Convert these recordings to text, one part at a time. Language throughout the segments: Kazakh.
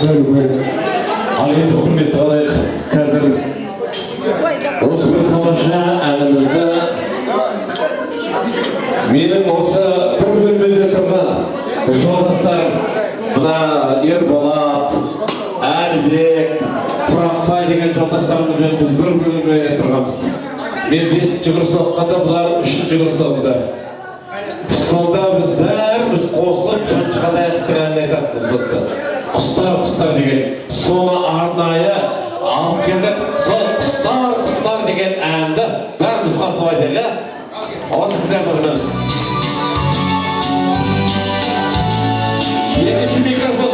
Al endi hurmatli alayk қазір осы bir тамаша әнімізді менің осы бір бөлмеде тұрған жолдастар мына Ерболат, Әлбек, Тұрақбай деген жолдастарымызбен біз бір бөлмеде тұрғанбыз. Мен 5-ші курс оқығанда, бұлар 3-ші курс оқыды. Сонда біз бәріміз қосылып шаншығадайық әнін айтатынбыз осы. Құстар деген соны арнайы алып келдік. Сол құстар деген әнді бәріміз қосылып айтайық. Осы кісілер тұрған. Екінші микрофон.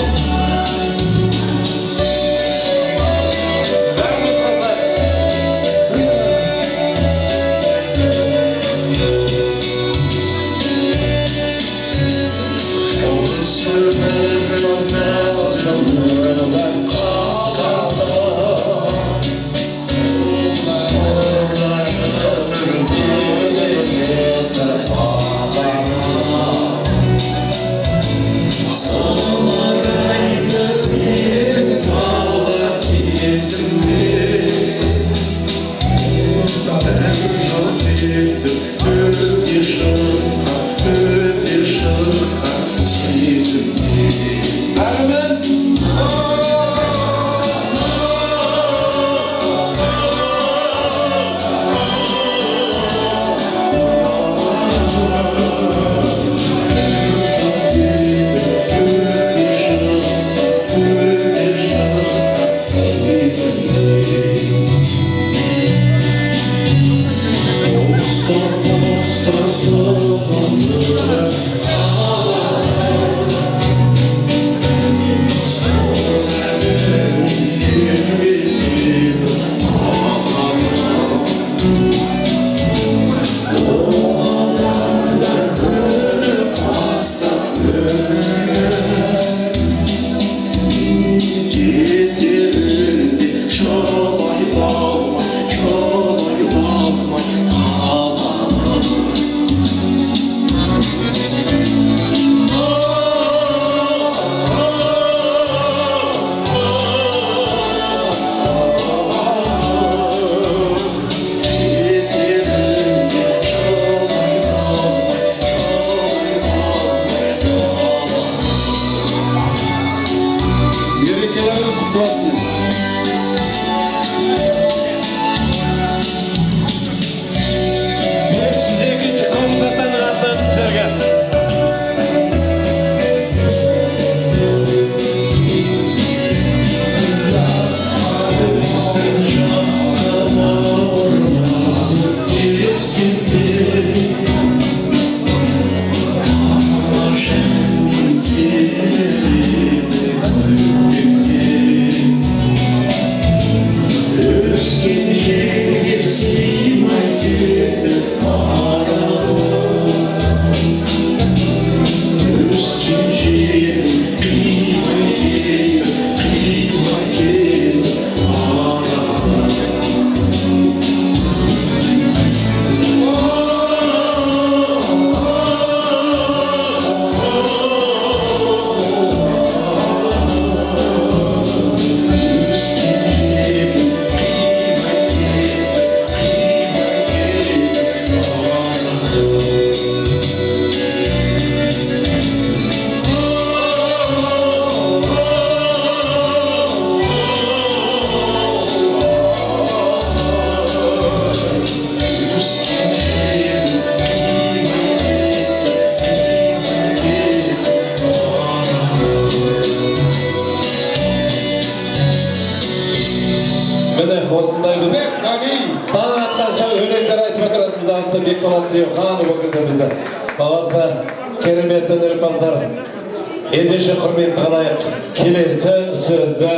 Ендеше құрметті қалайық, келесі сөзді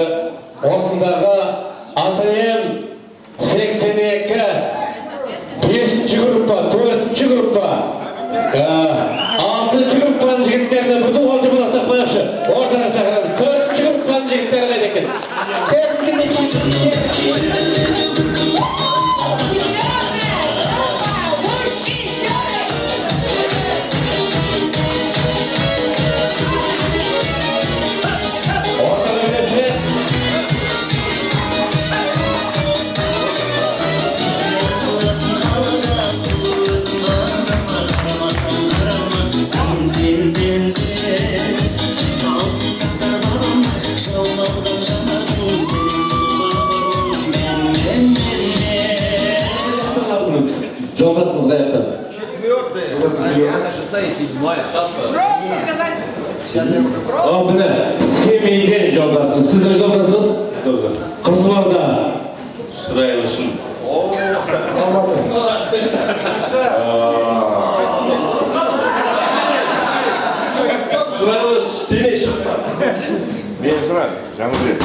осындағы АТМ 82 5-ші группа, 4-ші группа, 6-ші группаның жігіттерді бұты олжы болақтап қойықшы. Ортаға шақырамыз, 4-ші группаның жігіттері қайда екен. Ortada bir Просто сказать. О, міне, семейден жолдасы. Сіздің жолдасыңыз? Қызылорда. Шырайлышым. Шырайлыш, семей шығыстан. Мен тұрады, Жаңылбек.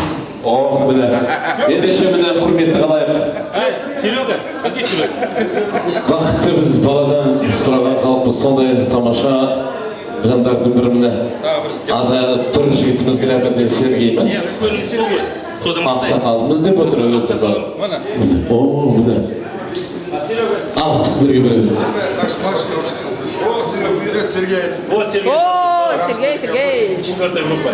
О, міне. Ендеше міне құрметті қалайық. Серега, әке Серега. Бақытты біз баладан сұраған қалыппыз, сондай тамаша жандардың бірі міне. Ада бір жігітіміз келатыр деп Сергей ме? Көлік Сергей. Содан Ақсақалымыз деп отыр өзі. О, міне. Ал, сіздерге беремін. Наш младший учится. О, Серега, Сергей айтсын. Вот Сергей. О, Сергей. 4-я группа.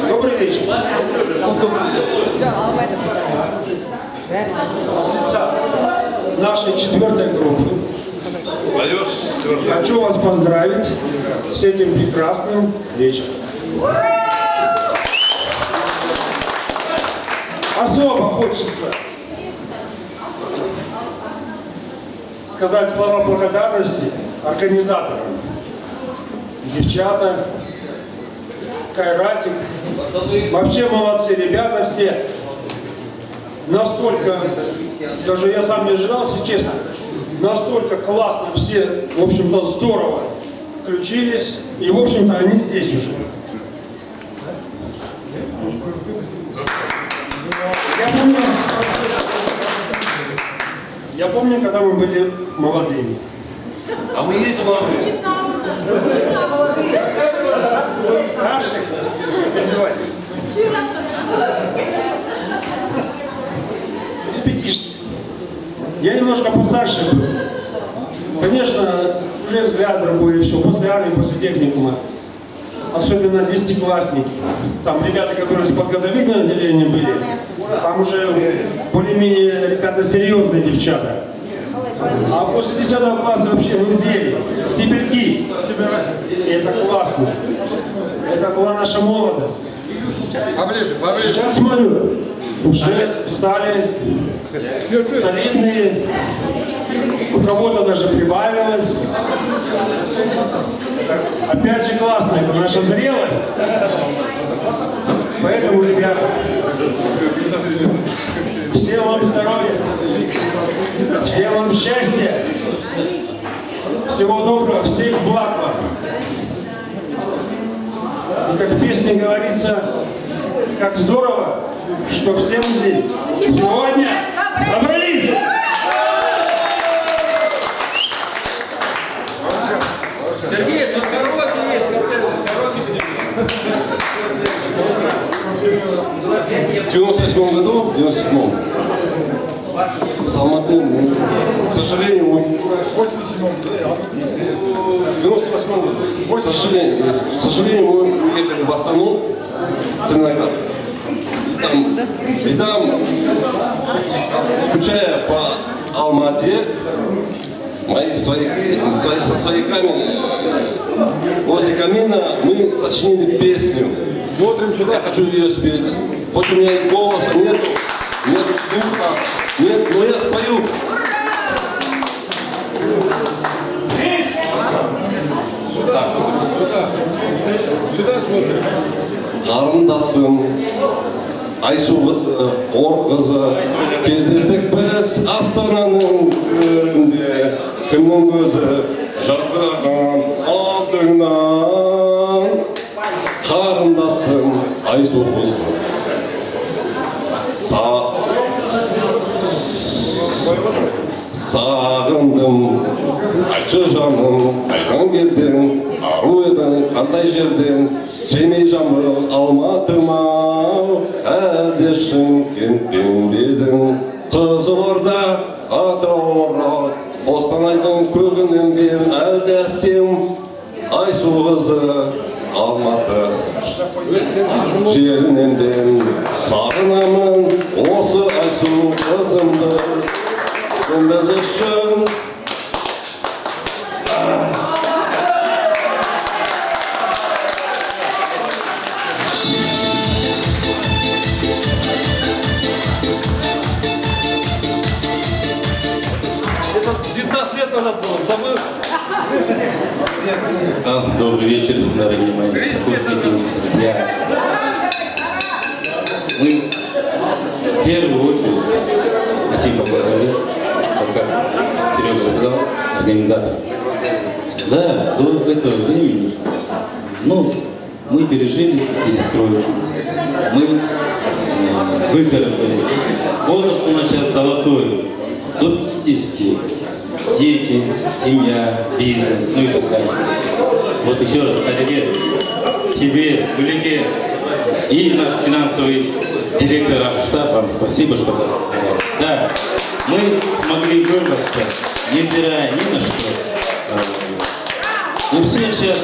Добрый вечер. Лица нашей 4-й группы. Хочу вас поздравить с этим прекрасным вечером. Особо хочется сказать слова благодарности организаторам. Девчата, Кайратик. Вообще молодцы ребята все. Настолько, даже я сам не ожидал, если честно, настолько классно все, в общем-то, здорово включились. И, в общем-то, они здесь уже. Я помню, когда мы были молодыми. А мы есть молодые? Старших? Перебивайте. Ребятишки. Я немножко постарше был. Конечно, уже взгляд другой и все. После армии, после техникума. Особенно десятиклассники. Там ребята, которые с подготовительного отделения были, там уже более-менее ребята серьезные девчата. А после 10 класса вообще мы зелье, стебельки. И это классно. Это была наша молодость. Сейчас смотрю, уже стали солидные, у кого-то даже прибавилось. Опять же классно, это наша зрелость. Поэтому, ребята, всем вам здоровья, всем вам счастья, всего доброго, всех благ вам. И как в песне говорится, как здорово, что все мы здесь сегодня собрались. Сергей, тут караоке есть, В 98 году, в 97-м, с Алматы, к сожалению, мы... В 98 году, к сожалению, мы уехали в Астану, в Целиноград. И там, скучая по Алмате, со свояками возле камина мы сочинили песню. Смотрим сюда, я хочу ее спеть. Хоть у меня и голоса нету, нету слуха, нет, но я спою. Сюда смотрим. Қарындасым, Айсу қызы, Қор қызы, кездестік біз Астананың төрінде, кімнің көзі жарқыраған алдыңнан. Қарындасым, Айсу қызы, сағындым, айтшы жаным, қайдан келдің, ару едің, қандай жерден, Семей жамбыл Алматыма, әлде Шымкенттен бедің, Қызылорда, Атырау, Қостанайдың көгінен бен, әлде сен, Айсу қызы, Алматы жерінен бен, сағынамын осы Айсу қызымды. conversation. Это 19 лет назад было, забыл. Добрый вечер, дорогие мои сокурсники, друзья. Мы в первую очередь хотим поблагодарить, как Серега сказал, организаторов. Да, до этого времени, мы пережили перестройку, мы выгорели. Возраст у нас сейчас золотой, до 50. Дети, семья, бизнес, и так далее. Вот еще раз, Кадегер, тебе, Гулиге и наш финансовый директор штаба, вам спасибо, что да, мы смогли вырваться, невзирая ни на что. У всех сейчас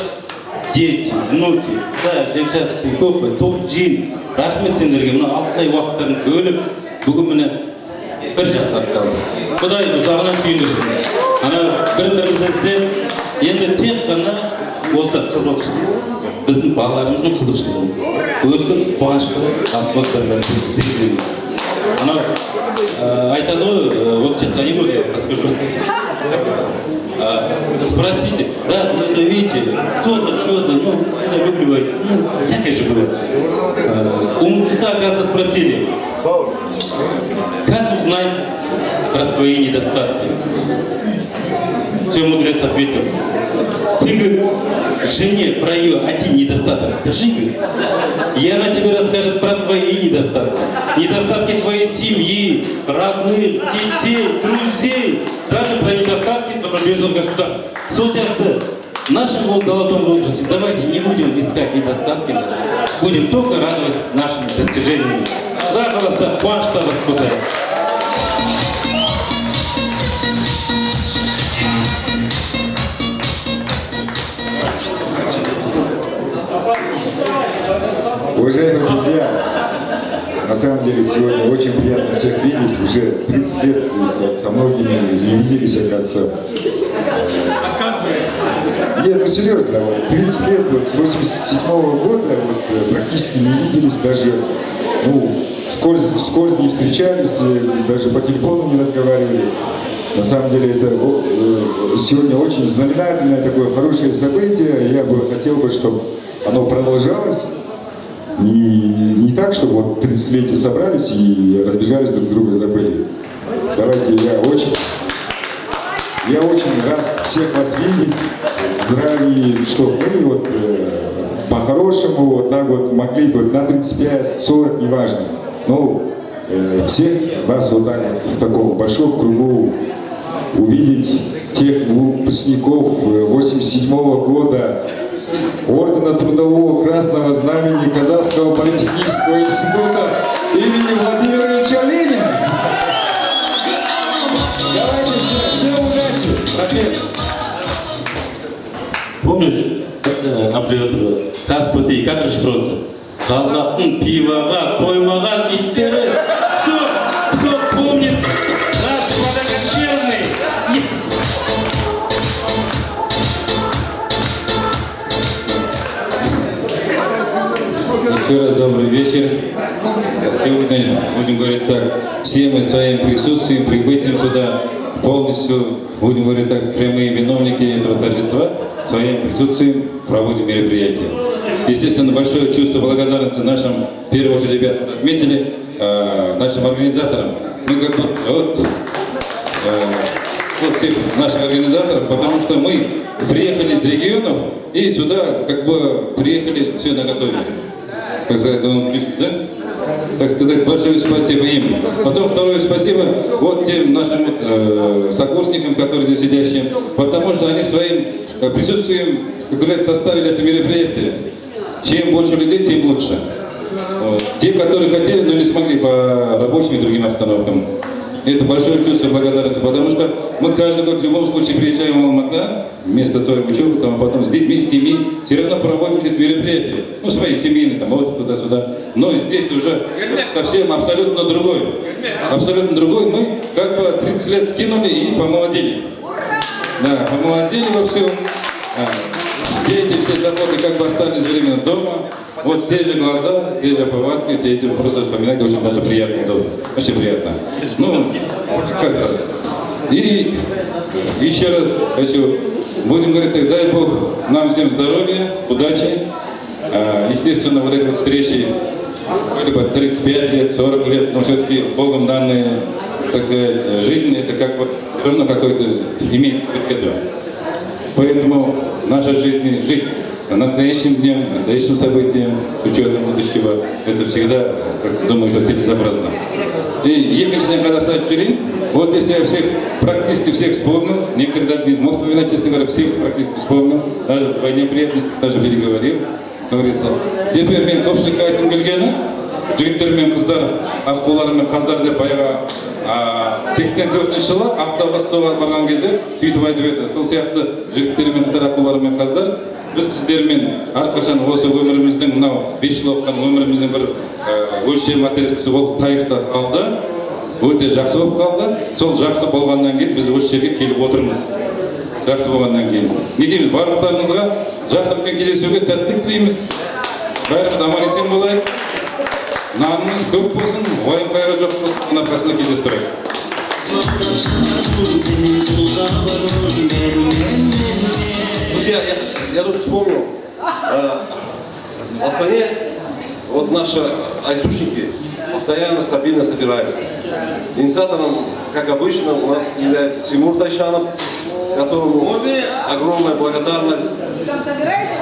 дети, внуки, да, жекжат, көпі, топ жин, рахмет сендерге, мына алтынай уақыттарын бөліп, бүгін міне бір жасап қалды. Құдай ұзағынан сүйіндірсін. Ана бір-бірімізді іздеп, енді тек қана осы қызылшылық, біздің балаларымыздың қызылшылығы, өзгір қуаныштығы, асмос бір-бірімізді іздеп. Ана айтады ғой, вот сейчас анекдот я расскажу. Спросите, да, вы видите, кто-то что-то, недолюбливает, всякое же было. У мудреца, оказывается, спросили, как узнать про свои недостатки? Все, мудрец ответил, ты, говорит, жене про ее один недостаток скажи, говорит, и она тебе расскажет про твои недостатки. Недостатки твоей семьи, родных, детей, друзей, даже про недостатки зарубежных государств. Судья-то, в нашем золотом возрасте давайте не будем искать недостатки, будем только радовать нашими достижениями. Да, голоса, Пашта вас. Уважаемые друзья, на самом деле сегодня очень приятно всех видеть. Уже 30 лет со многими не виделись, оказывается. Нет, ну серьезно, вот 30 лет, вот с 87-го года вот, практически не виделись, даже вскользь не встречались, даже по телефону не разговаривали. На самом деле это сегодня очень знаменательное такое хорошее событие. Я бы хотел, чтобы оно продолжалось. Не так, чтобы вот 30-летие собрались и разбежались друг друга, забыли. Давайте, я очень рад всех вас видеть. Здравия, что мы вот по-хорошему вот так вот могли бы на 35-40, неважно. Но всех вас вот так вот в таком большом кругу увидеть, тех выпускников 87-го года, Ордена Трудового Красного Знамени Казахского политехнического института имени Владимира Ильича Ленина. Давайте всем удачи, профессор. Помнишь, аббревиатура? КАСПТИ, как расшифровывается? Қазақтың пиваға тоймаған иттері. Кто помнит наш водоконсервный? Еще раз добрый вечер. Сегодня будем говорить так, все мы своим присутствием, прибытием сюда полностью, будем говорить так, прямые виновники этого торжества, своим присутствием проводим мероприятие. Естественно, большое чувство благодарности нашим, в первую очередь, ребятам отметили, нашим организаторам. Мы как бы вот всех наших организаторов, потому что мы приехали из регионов и сюда как бы приехали все наготове. Как сказать, да? Так сказать, большое спасибо им. Потом второе спасибо вот тем нашим вот, сокурсникам, которые здесь сидящие, потому что они своим присутствием, как говорят, составили это мероприятие. Чем больше людей, тем лучше. Вот. Те, которые хотели, но не смогли по рабочим и другим обстановкам. Это большое чувство благодарности, потому что мы каждый год в любом случае приезжаем в Алматы, вместо своей учебы, там, а потом с детьми, семьи, все равно проводим здесь мероприятия. Ну, свои семейные, там, вот туда-сюда. Но здесь уже совсем абсолютно другой. Абсолютно другой. Мы как бы 30 лет скинули и помолодели. Да, помолодели во всем. Все эти все заботы как бы остались временно дома. Вот те же глаза, те же повадки, те эти просто вспоминать очень даже приятно и удобно. Очень приятно. Ну, как сказать. И еще раз хочу, будем говорить, так, дай Бог нам всем здоровья, удачи. Естественно, вот эти вот встречи, либо 35 лет, 40 лет, но все-таки Богом данные, так сказать, жизнь, это как бы все равно какой-то имеет какой-то. Поэтому наша жизнь, жить настоящим днем, настоящим событием, с учетом будущего, это всегда, как думаю, что целесообразно. И Екатерина Казахстан Чурин, вот если я всех, практически всех вспомнил, некоторые даже не смог вспоминать, честно говоря, всех практически вспомнил, даже в войне приятности, даже переговорил, как говорится. Теперь мен көпшілікке айтқым келгені, жігіттер мен қыздар, аққулар мен қаздар деп баяғы 84 жылы Ақтауға соға барған кезде сөйтіп айтып еді. Сол сияқты жігіттер мен қыздар, аққулар мен қаздар, біз сіздермен әрқашан осы өміріміздің мынау 5 жыл оқыған өміріміздің бір өлшем материалскісі болып тарихта қалды. Өте жақсы болып қалды. Сол жақсы болғаннан кейін біз осы жерге келіп отырмыз. Жақсы болғаннан кейін. Не дейміз, барлықтарыңызға жақсы өткен кездесуге сәттілік тілейміз. Бәріміз аман есен болайық. Нанымыз көп болсын, уайым қайғы жоқ болсын, мына арқасында кездесіп тұрайық. Я тут вспомнил, в Астане вот наши айсушники постоянно, стабильно собираются. Инициатором, как обычно, у нас является Тимур Тайшанов, которому огромная благодарность.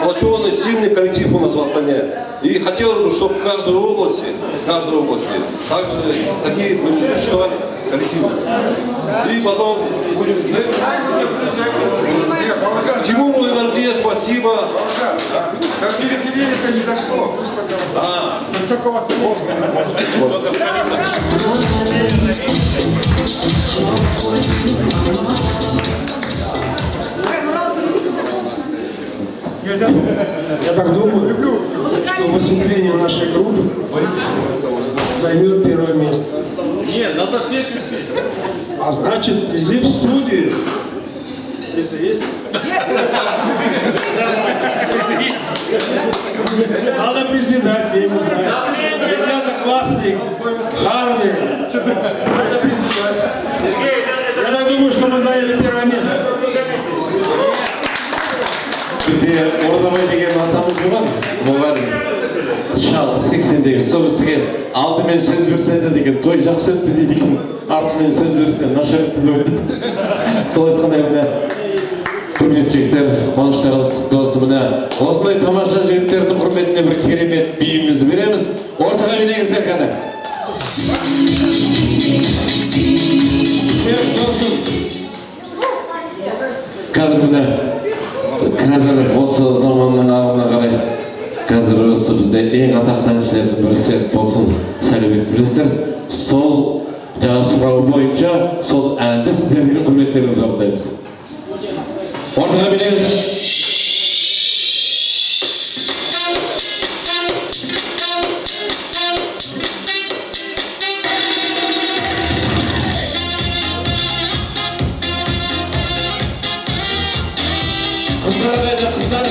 Сплоченный, сильный коллектив у нас в Астане. И хотелось бы, чтобы в каждой области также такие существовали коллективы. И потом будем... Тимуру и Нардия спасибо. До периферии-то не дошло, пусть пока. Только у вас Я так думаю, что выступление нашей группы займет первое место. Нет, надо петь. А значит, призыв в студии. Призыв есть? Надо призывать, я не знаю. Ребята классные, харные. Надо призывать. Я так думаю, что мы заняли первое место. Бізде Ордабай деген атамыз болған, мұғалім. Шал, 80-дегі, сол бізге алдымен сөз берседі деген, той жақсы өтті дейді екен, артымен сөз берсе, нашар өтті деп өтті. Сол айтқандай міне, құрметті жігіттер, қуаныштарыңыз құтты болсын міне. Осындай тамаша жігіттердің құрметіне бір керемет биімізді береміз. Ортаға билеңіздер кәді. Қазір міне, қазір осы заманның ағымына қарай, қазір осы бізде ең атақты әншілердің бірі Серік болсын, Сәлібекті білесіздер. Сол жаңа сұрау бойынша сол әнді сіздердің құрметтеріңізге орындаймыз. Ортаға билеңіздер. Қыздар қайда, қыздар?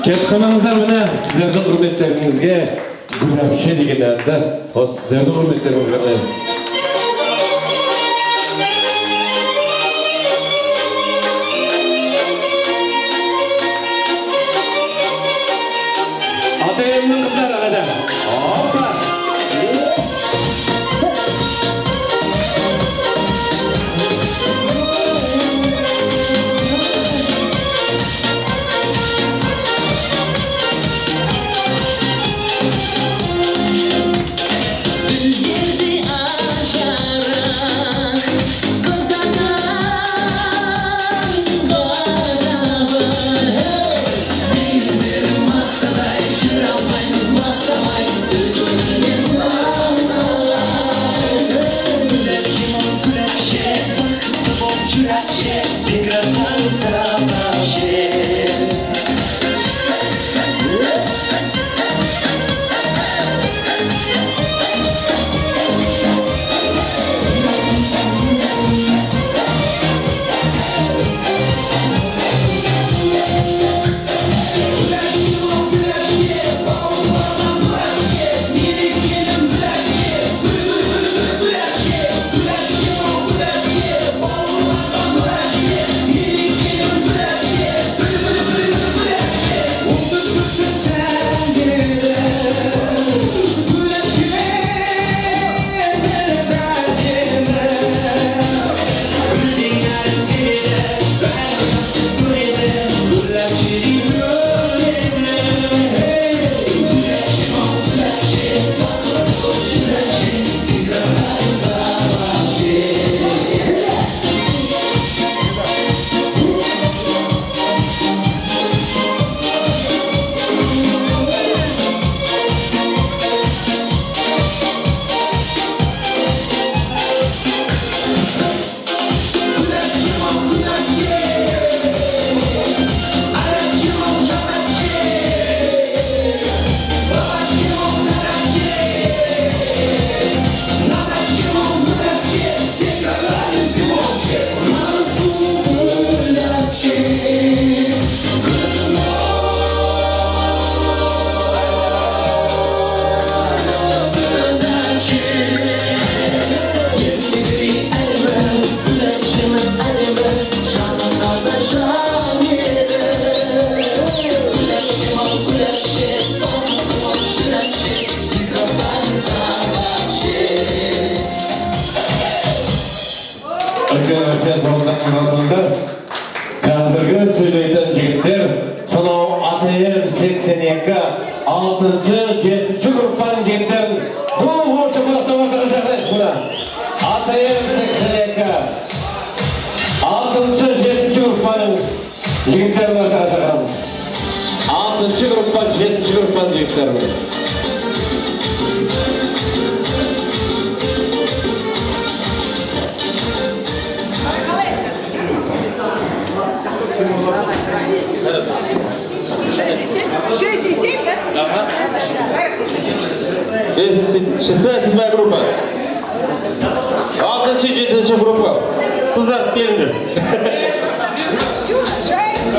Кетіп қалмаңыздар міне сіздердің құрметтеріңізге гүл әпше деген әнді осы сіздердің құрметтеріңізге арнаймын. Атайымның қыздары қайда? Опа! Üzerdi aşağı kızartan gazabı. Bizdir maksaday şıramayız maksamay gözünün sağlar. Gülepşim gülepşe bıktı bom çürepşe bir krasavca başe. Қазіргі сөйлейтін жігіттер сонау АТМ 82 6-шы 7-ші группаның жігіттерін бұл орта бастап отырған жағдайыз бұна. АТМ 82 6-шы 7-ші группаның жігіттерін ортаға шығарамыз. 6-шы группа 7-ші группаның жігіттерін. Шесть и семь, да? Ага. 6-7 группа. 6-7 группа. Kızlar gelindir. Шесть,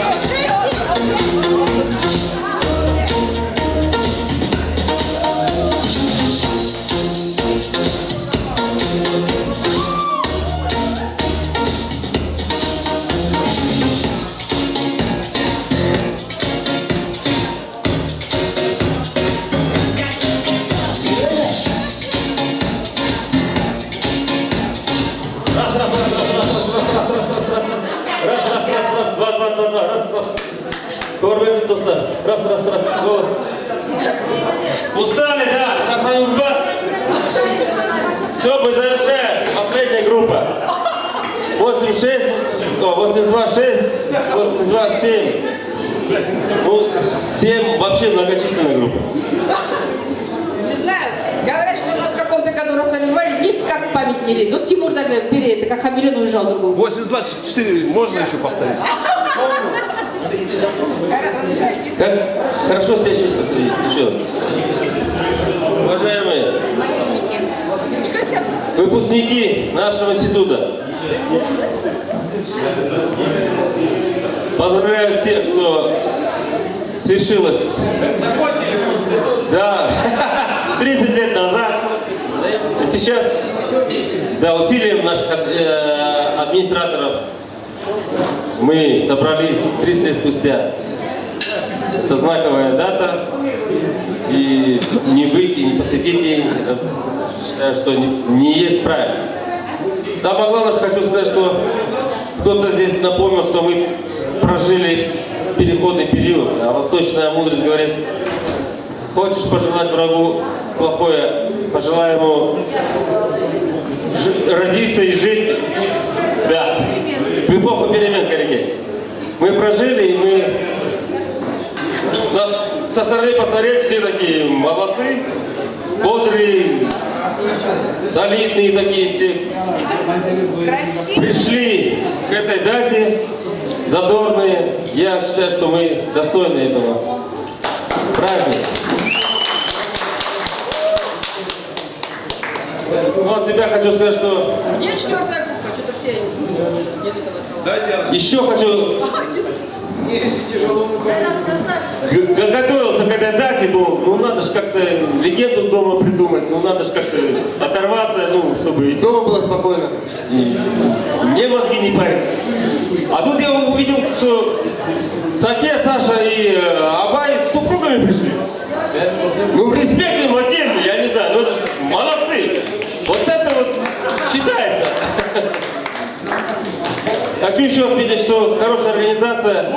Көрмейтін достар. Раз. Голос. Устали, да? Шашаныңыз ба? Все, мы завершаем. Последняя группа. 86, 82, 6, 82, 7. Ну, 7 вообще многочисленная группа. не знаю. Говорят, что у нас в каком-то году расформировали, никак память не лезет. Вот Тимур даже перед, как хамелеон уезжал в другую. 82-4 можно еще повторить? Как хорошо себя чувствуете, девчонки. Уважаемые выпускники нашего института, поздравляю всех, кто свершилось. Да, 30 лет назад. И сейчас, да, усилием наших администраторов мы собрались 30 лет спустя. Это знаковая дата. И не быть, и не посвятить ей, это, считаю, что не есть правильно. Самое главное, что хочу сказать, что кто-то здесь напомнил, что мы прожили переходный период, а восточная мудрость говорит: хочешь пожелать врагу плохое, пожелай ему родиться и жить. Да, в эпоху перемен, коллеги. Мы прожили, и мы... Нас со стороны посмотреть все такие молодцы, бодрые, солидные такие все. Красиво. Пришли к этой дате, задорные. Я считаю, что мы достойны этого праздника. Ну, от себя хочу сказать, что... Где 4-я группа? Что-то все не смыли. Нет этого стола. Еще хочу... Готовился к этой дате, думал, ну надо же как-то легенду дома придумать, ну надо же как-то оторваться, ну, чтобы и дома было спокойно, и мне мозги не парят. А тут я увидел, что Саке, Саша и Абай с супругами пришли. Ну, респект им отдельный, я не знаю, ну это же молодцы. Вот это вот считается. Хочу еще отметить, что хорошая организация,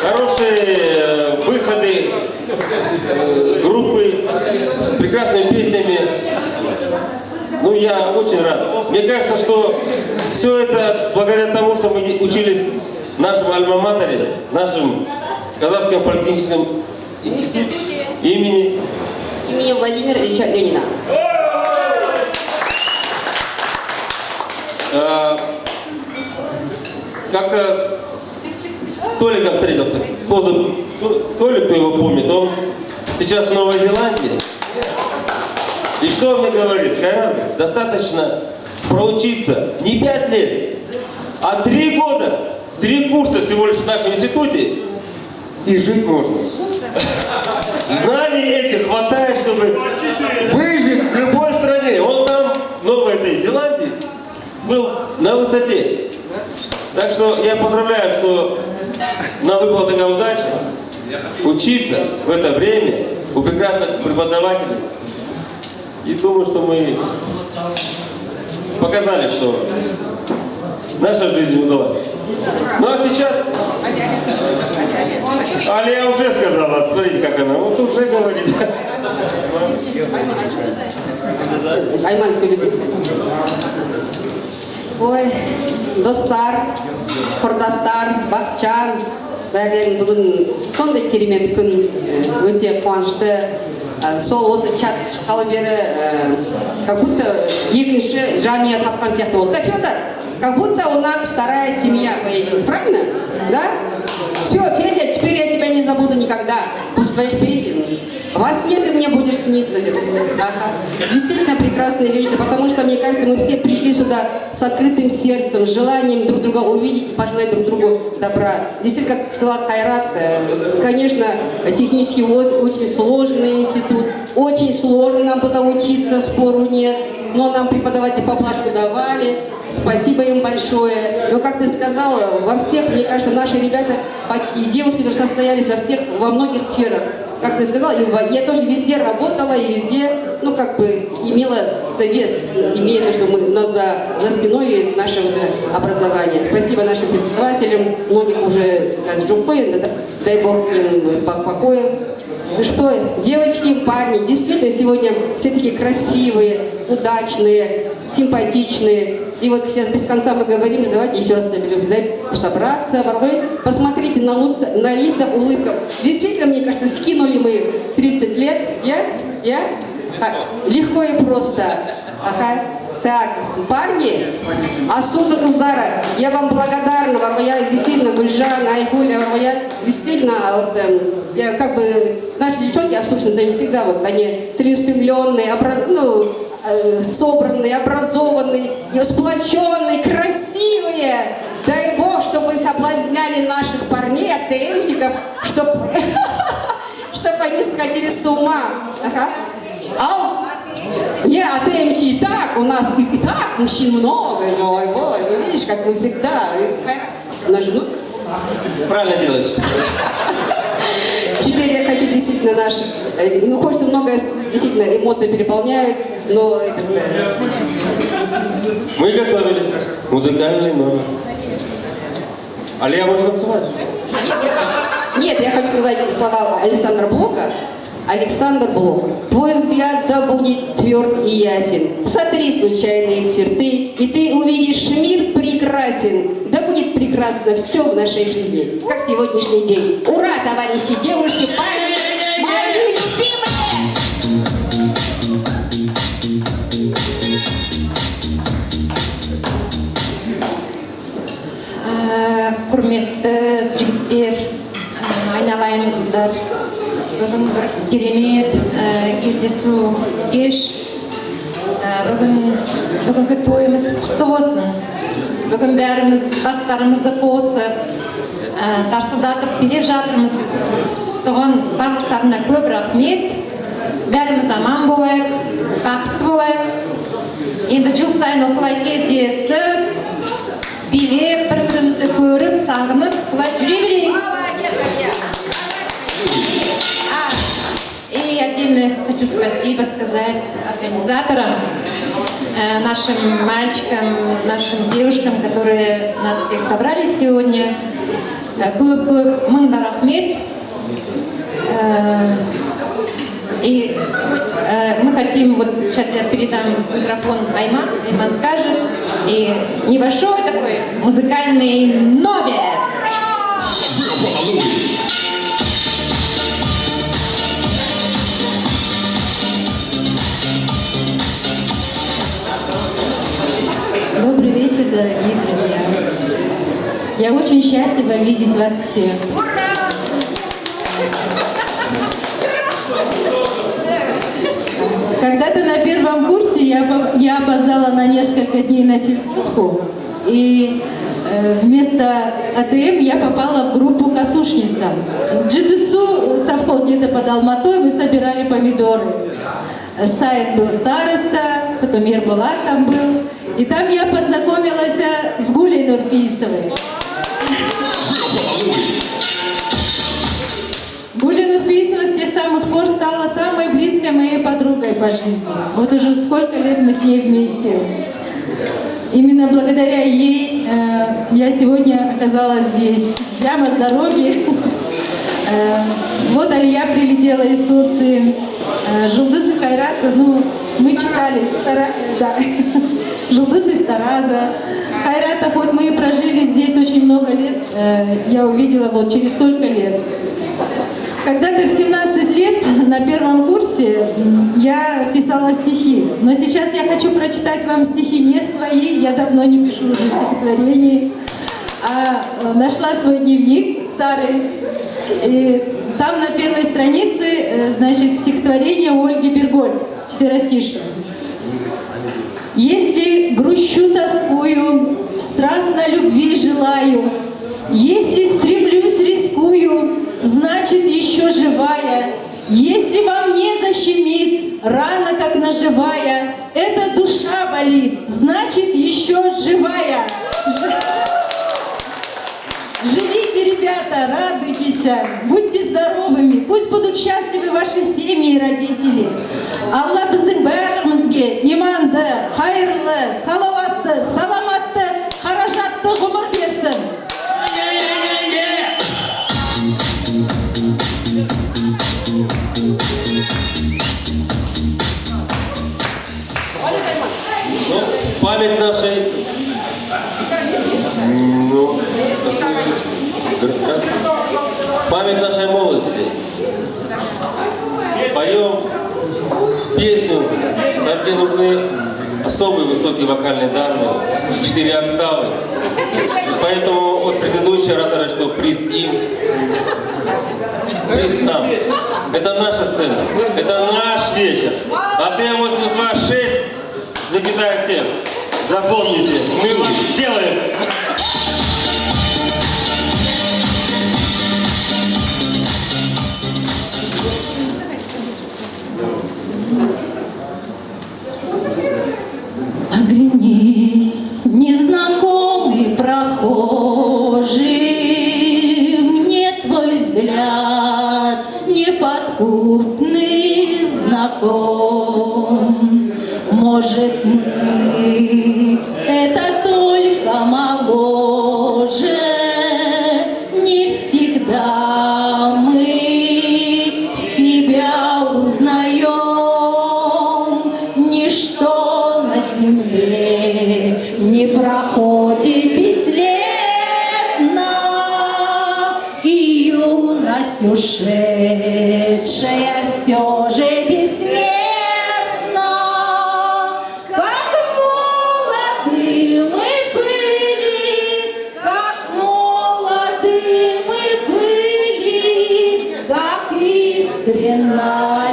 хорошие выходы, группы с прекрасными песнями. Ну, я очень рад. Мне кажется, что все это благодаря тому, что мы учились в нашем альма-матере, нашем Казахском политехническом институте имени Владимира Ильича Ленина. Как-то с Толиком встретился. Толик, кто его помнит, он сейчас в Новой Зеландии. И что он мне говорит? Кайран, достаточно проучиться не 5 лет, а 3 года, 3 курса всего лишь в нашем институте, и жить можно. Знаний этих хватает, чтобы выжить в любой стране. Он там, в Новой этой Зеландии, был на высоте. Так что я поздравляю, что нам выпала такая удача учиться в это время у прекрасных преподавателей. И думаю, что мы показали, что наша жизнь удалась. Ну а сейчас... Алия уже сказала, смотрите, как она, вот уже говорит. Айман сөйлесек. Ой, достар, құрдастар, бақытжан, бәрілерің бүгін сондай керемет күн, өте қуанышты. Сол осы чат шыққалы бері, как будто екінші жанұя тапқан сияқты болды. Да, Федор, как будто у нас вторая семья появилась, правильно? Да? Все, Федя, теперь я тебя не забуду никогда. После твоих песен. Во сне ты мне будешь сниться. Ага. Действительно прекрасный вечер, потому что, мне кажется, мы все пришли сюда с открытым сердцем, с желанием друг друга увидеть и пожелать друг другу добра. Действительно, как сказал Кайрат, конечно, технический ВУЗ очень сложный институт. Очень сложно нам было учиться, спору нет. Но нам преподаватели поблажку давали. Спасибо им большое. Но, как ты сказала, во всех, мне кажется, наши ребята, почти девушки, которые состоялись во многих сферах. Как ты сказала, я тоже везде работала и везде, ну, как бы, имела вес, имея то, что у нас за спиной наше вот образование. Спасибо нашим преподавателям, многих уже дай Бог им покоя. Ну что, девочки, парни, действительно сегодня все такие красивые, удачные, симпатичные. И вот сейчас без конца мы говорим, что давайте еще раз собраться, посмотрите на лицах улыбка. Действительно, мне кажется, скинули мы 30 лет. Легко и просто. Ага. Так, парни, Асуда Каздара, я вам благодарна, я действительно, Гульжан, Айгуля, я действительно, вот, я как бы, наши девчонки, ослушницы, они всегда, вот, они целеустремленные, собранные, образованные, сплоченные, красивые. Дай Бог, чтобы вы соблазняли поднимали наших парней, АТМщиков, чтобы они сходили с ума. Ага. Не, АТМщи и так, у нас и так мужчин много. Ой, вы видишь, как мы всегда. Нажмут. Правильно делаешь. Теперь я хочу действительно наших... Ну, хочется много, действительно, эмоции переполняют, но это... Мы готовились. Музыкальный номер. Алия, может танцевать? Нет, я хочу сказать слова Александра Блока. Александр Блок, твой взгляд да будет тверд и ясен. Сотри случайные черты, и ты увидишь мир прекрасен. Да будет прекрасно все в нашей жизни, как сегодняшний день. Ура, товарищи, девушки, парни, мои любимые! Құрметті жігіттер, айналайын қыздар, бүгін бір керемет кездесу кеш. Бүгінгі тойымыз құтты болсын. Бүгін бәріміз бастарымызды қосып, тарсылдатып билеп жатырмыз. Соған барлықтарына көп рахмет. Бәріміз аман болайық, бақытты болайық. Енді жыл сайын осылай кездесіп, билеп, бір-бірімізді көріп, сағынып, солай жүре берейік. И отдельно хочу спасибо сказать организаторам, нашим мальчикам, нашим девушкам, которые нас всех собрали сегодня. Көп-көп мыңда рахмет. И мы хотим, вот сейчас я передам микрофон Айман, Айман скажет, и небольшой такой музыкальный номер. Добрый вечер, дорогие друзья. Я очень счастлива видеть вас всех. Когда-то на первом курсе я опоздала на несколько дней на сельхозку, и вместо АТМ я попала в группу «Косушница». ГДСУ совхоз где-то под Алматой, мы собирали помидоры. Саид был староста, потом Ербулат там был. И там я познакомилась с Гулей Нурпейсовой. Гуля Нурпейсова с тех самых пор стала самой близкой моей подругой по жизни. Вот уже сколько лет мы с ней вместе. Именно благодаря ей я сегодня оказалась здесь, прямо с дороги. Вот Алия прилетела из Турции. Жулдыз и Хайрат, ну, мы читали, да. Жулдыз из Тараза. Хайрата, хоть мы и прожили здесь очень много лет, я увидела вот через столько лет. Когда-то в 17 лет на первом курсе я писала стихи. Но сейчас я хочу прочитать вам стихи не свои, я давно не пишу уже стихотворений. А нашла свой дневник старый, и там на первой странице, значит, стихотворение Ольги Бергольц, четверостишие. Если грущу, тоскую, страстно любви желаю, если стремлюсь, рискую, значит еще живая. Если во мне защемит рана, как ножевая, эта душа болит, значит еще живая. Живите, ребята, радуйтесь, будьте здоровыми, пусть будут счастливы ваши семьи и родители. Алла біздің бәрімізге иманды, хайырлы, салауатты, саламатты, қаражатты ғұмыр берсін. Память нашей... Память нашей молодости. Поем песню, где нужны особые высокие вокальные данные, 4 октавы. Поэтому от предыдущего оратора, что приз им, приз нам. Это наша сцена, это наш вечер. АТМ 82-6, запомните, мы вас сделаем. Оглянись, незнакомый прохожий, мне твой взгляд неподкупный знаком. Может, мы это только моложе, не всегда мы себя узнаем, ничто на земле не проходит бесследно, и юность ушедшая все же бессмертна. Как молоды мы были, как молоды мы были, как искренно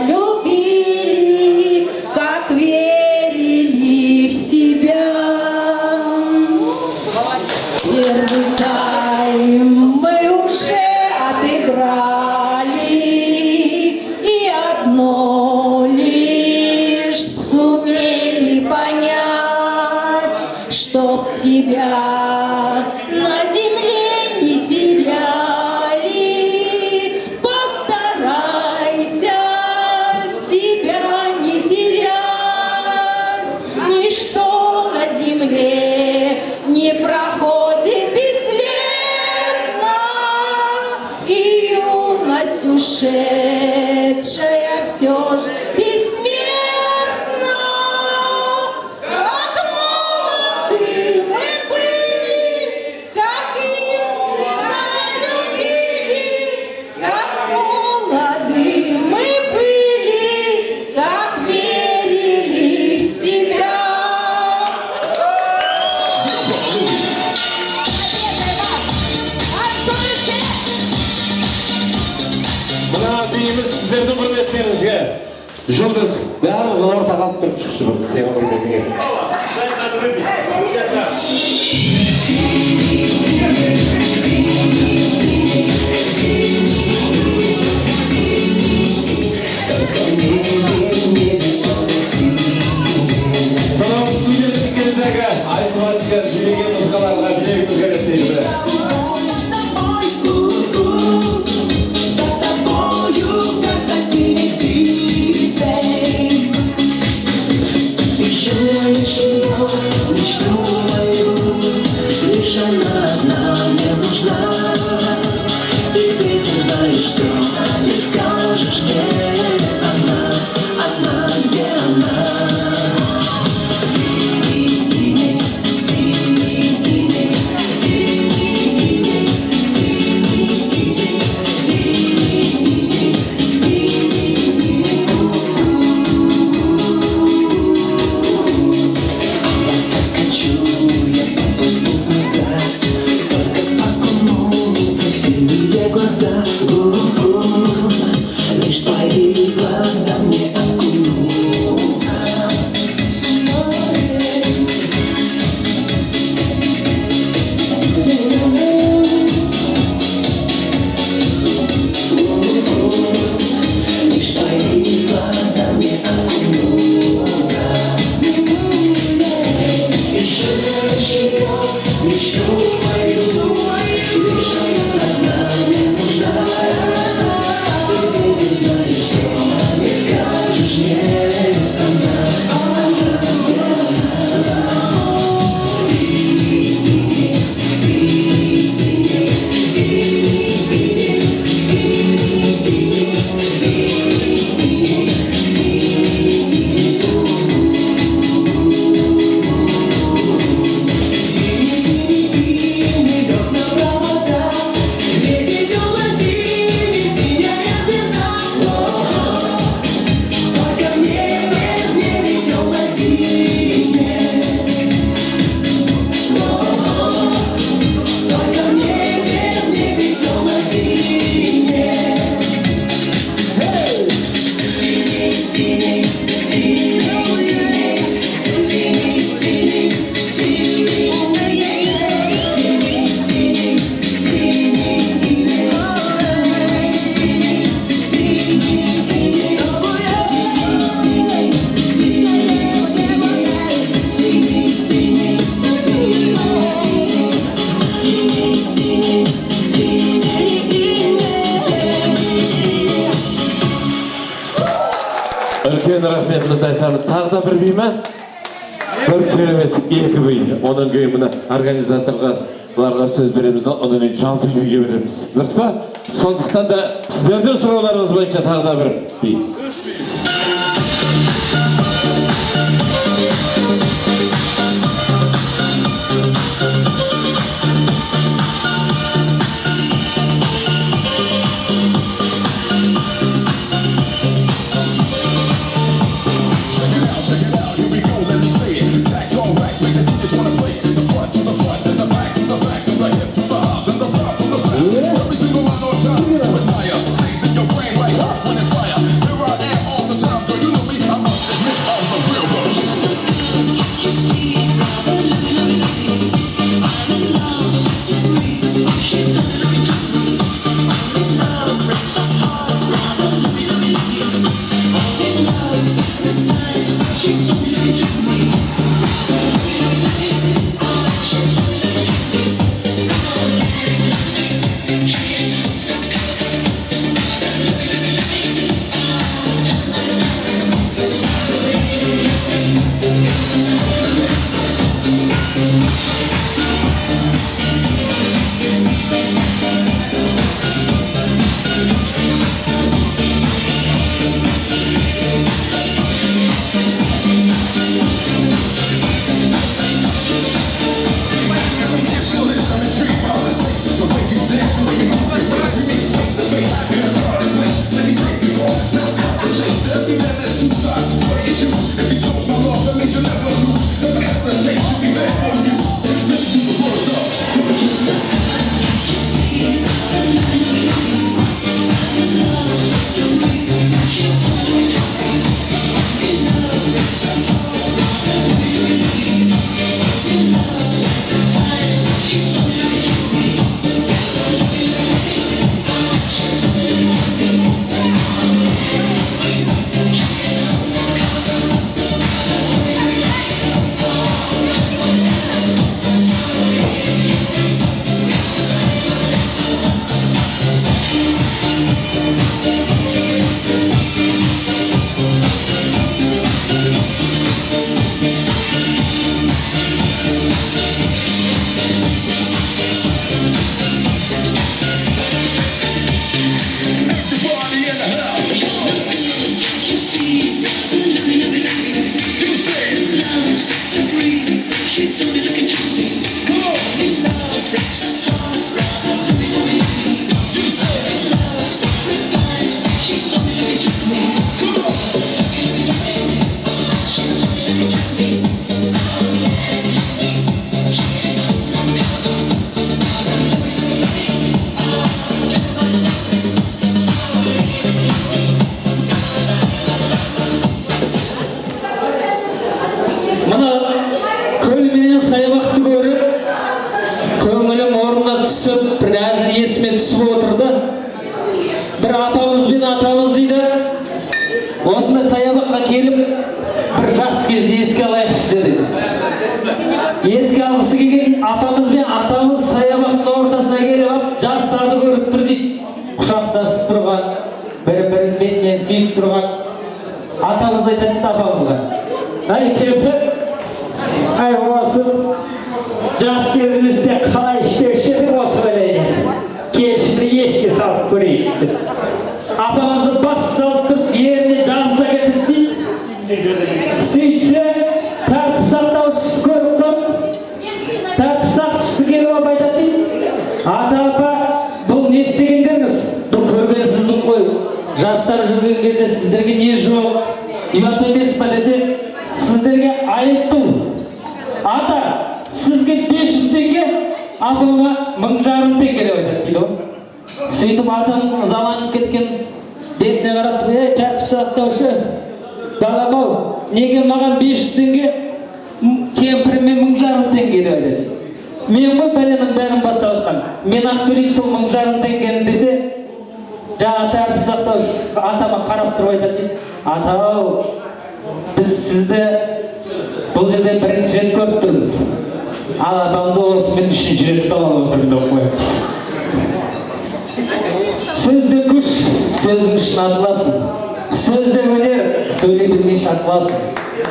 любили, как верили в себя. Первый тайм мы уже отыграли, и одно лишь сумели понять, чтоб тебя на земле не теряли. Постарайся себя не терять, ничто на земле не проходит бесследно, и юность ушедшая все же бессмертна. Как молоды мы были, как искренно любили, как молоды мы были, как верили в себя. Мына дейміз сіздердің құрметтеріңізге. Жұлдыз барлығын ортаға алып тұрып шықшы бұл сенің құрметіңе. Мынау студенттік кездегі айтылмасқа жіберген музыкаларға білегіміз келеді дейді. За тобою, как за синей птицей. Ищу мечту мою, лишь она одна мне нужна. И ты знаешь все, и скажешь мне, она, где она? Синий, синий. айтамыз. Тағы да бір би ма? Бір керемет екі би. Одан кейін мына организаторларға сөз береміз, одан кейін жалпы биге береміз. Дұрыс па? Сондықтан да сіздердің сұрауларыңыз бойынша тағы да бір би. Сөзде күш, сөздің үшін атыласың. Сөзде өнер, сөйлей білмей шатыласың.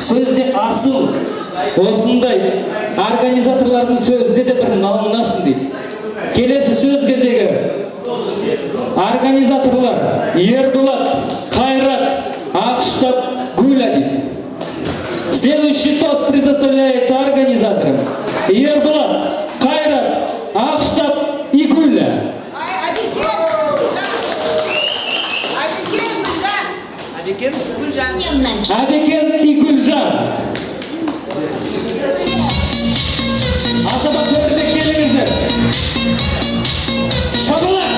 Сөзде асыл, осындай организаторлардың сөзінде де бір налынасың дейді. Келесі сөз кезегі. Организаторлар Ерболат, Қайрат, Ақштап, Гуля дейді. Следующий тост предоставляется организаторам. Ерболат, Қайрат, Ақштап и Гуля. Абекен и Гүлжан. Азамат өрлі келіңіздер. Шабылар!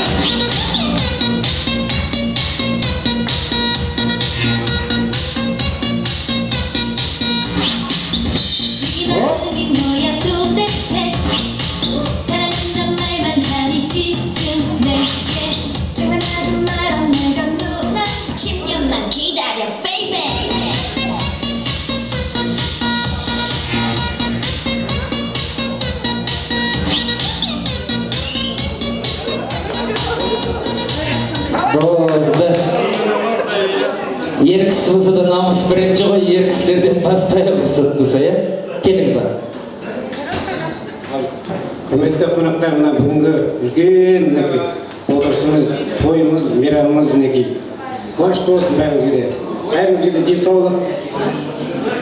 Еріксіз болса да намыс бірінші ғой, еріксіздерден бастайық рұқсат болса, иә? Келіңіздер. Құрметті қонақтар, мына бүгінгі үлкен отырысымыз, тойымыз, мейрамымыз мінекей. Қуанышты болсын бәріңізге де. Бәріңізге де денсаулық,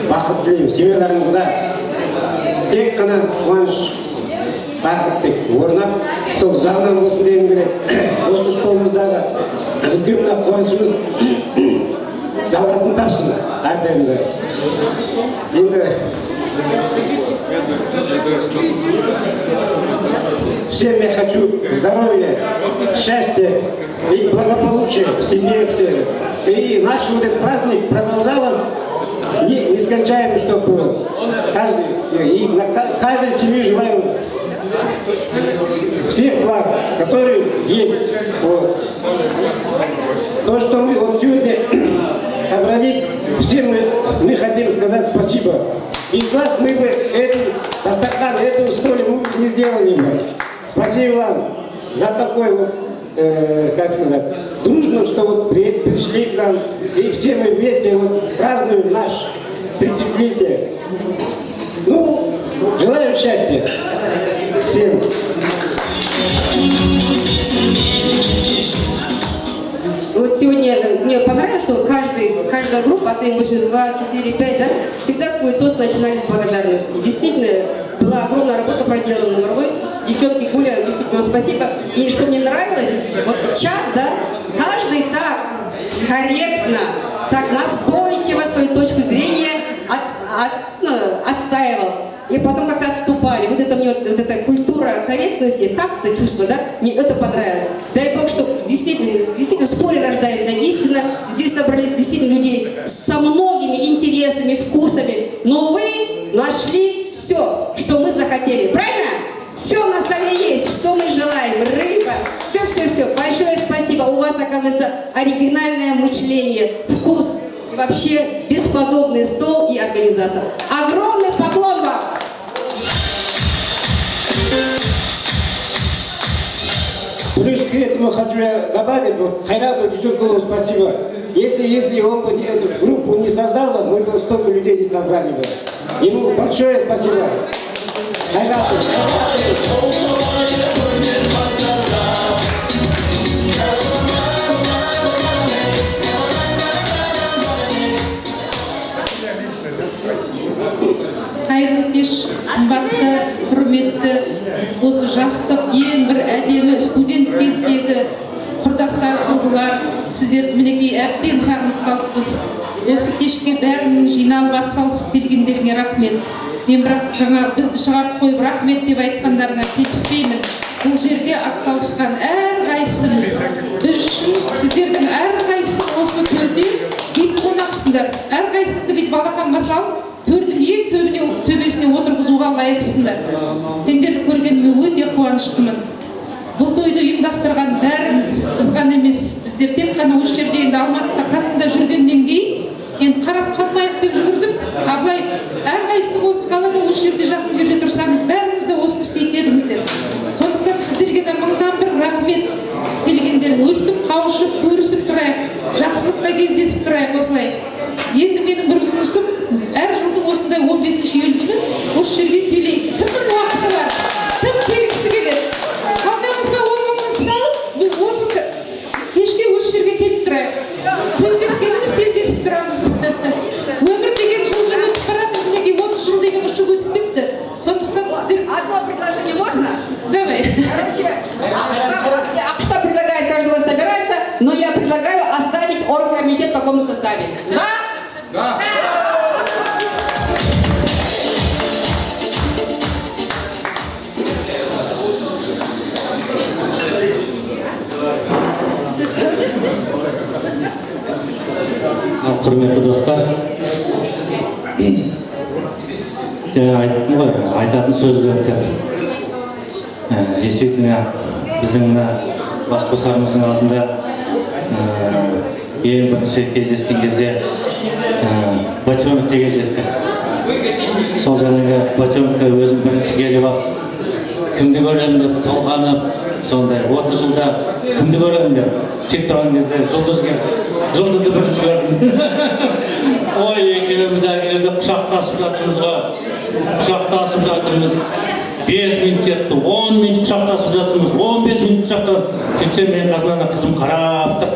бақыт тілеймін. Семьяларыңызда тек қана қуаныш, бақыт тек орнап, сол ұзағынан болсын дегім келеді. Осы столымыздағы үлкен мына қуанышымыз жалғасын тапсын әрдайымда. Енді всем я хочу здоровья, счастья и благополучия в семье. И наш вот этот праздник продолжалось нескончаемо, чтобы было. И на каждой семье желаю всех благ, которые есть. Вот. То, что мы вот сегодня собрались, всем мы хотим сказать спасибо. Без вас мы бы эту Дастархан, эту историю мы не сделали бы. Спасибо вам за такой вот, как сказать, дружно, что вот пришли к нам, и все мы вместе вот празднуем наше 30-летие. Ну, желаю счастья всем. Вот сегодня мне понравилось, что каждая группа, от 82, 4, 5, да, всегда свой тост начинали с благодарности. Действительно, была огромная работа проделана на мировой. Девчонки, Гуля, действительно, спасибо. И что мне нравилось, вот чат, да, каждый так корректно, так настойчиво свою точку зрения отстаивал. И потом как-то отступали. Вот это мне вот эта культура корректности, так-то чувство, да, мне это понравилось. Дай Бог, чтобы действительно в споре рождается истина. Здесь собрались действительно людей со многими интересными вкусами. Но вы нашли все, что мы захотели. Правильно? Все на столе есть, что мы желаем. Рыба, все. Большое спасибо. У вас, оказывается, оригинальное мышление, вкус. И вообще бесподобный стол и организатор. Огромный поклон вам! Плюс к этому хочу я добавить, вот Хайрату Дюсюкулу спасибо. Если он бы эту группу не создал, мы бы столько людей не собрали бы. Ему большое спасибо. Хайрату. Қайырлы кеш, қымбатты, құрметті, осы жастық ең бір әдемі студент кездегі құрдастар, құрбылар, сіздерді мінекей әбден сағынып қалыппыз. Осы кешке бәрінің жиналып атсалысып келгендеріңе рахмет. Мен бірақ жаңа бізді шығарып қойып рахмет деп айтқандарыңа келіспеймін. Бұл жерде атсалысқан әрқайсымыз, біз үшін сіздердің әрқайсысы осы төрде бүйтіп қонақсыңдар. Әрқайсыңды бүйтіп балақанға салып, төрдің ең төбесіне отырғызуға лайықсыңдар. Сендерді көргеніме өте қуаныштымын. Бұл тойды ұйымдастырған бәріміз, біз ғана емес, біздер тек қана осы жерде енді Алматыда қасында жүргеннен кейін енді қарап қалмайық деп жүгірдік. Абылай, әрқайсысы осы қалада осы жерде жақын жерде тұрсаңыз, бәріңіз де осыны істейтін едіңіздер. Сондықтан сіздерге де мыңнан бір рахмет. Келгендер өстіп, қауышып, көрісіп тұрайық, жақсылықта кездесіп тұрайық осылай. түсіп, әр жылдың осындай 15 июль күні осы жерге келейік. Кімнің уақыты бар, кім келгісі келеді. Қалтамызға 10 000-ымызды салып, біз осы кешке осы жерге келіп тұрайық. Кездескеніміз кездесіп тұрамыз. Өмір деген жылжып өтіп барады, мінекей 30 жыл деген ұшып өтіп кетті. Сондықтан біздер... Одно предложение можно? Давай. Что предлагает каждого собираться, но я предлагаю оставить оргкомитет в таком составе. За? Да. Құрметті достар, айттым ғой, айтатын сөз көп деп. Действительно, біздің басқосарымыздың алдында ең бірінші кездескен кезде Бочоновте кездестік. Сол жаңағы Бочоновқа өзім бірінші келіп алып, кімді көремін деп толғанып, сондай 30 жылда кімді көремін деп сөйтіп тұрған кезде жұлдызды бірінші көрдім. Ой, екеуміз әкелерде құшақтасып жатырмыз ғой. Құшақтасып жатырмыз. 5 минут кетті, 10 минут құшақтасып жатырмыз, 15 минут құшақтасып. Сөйтсем менің қасымнан қызым қарап тұр.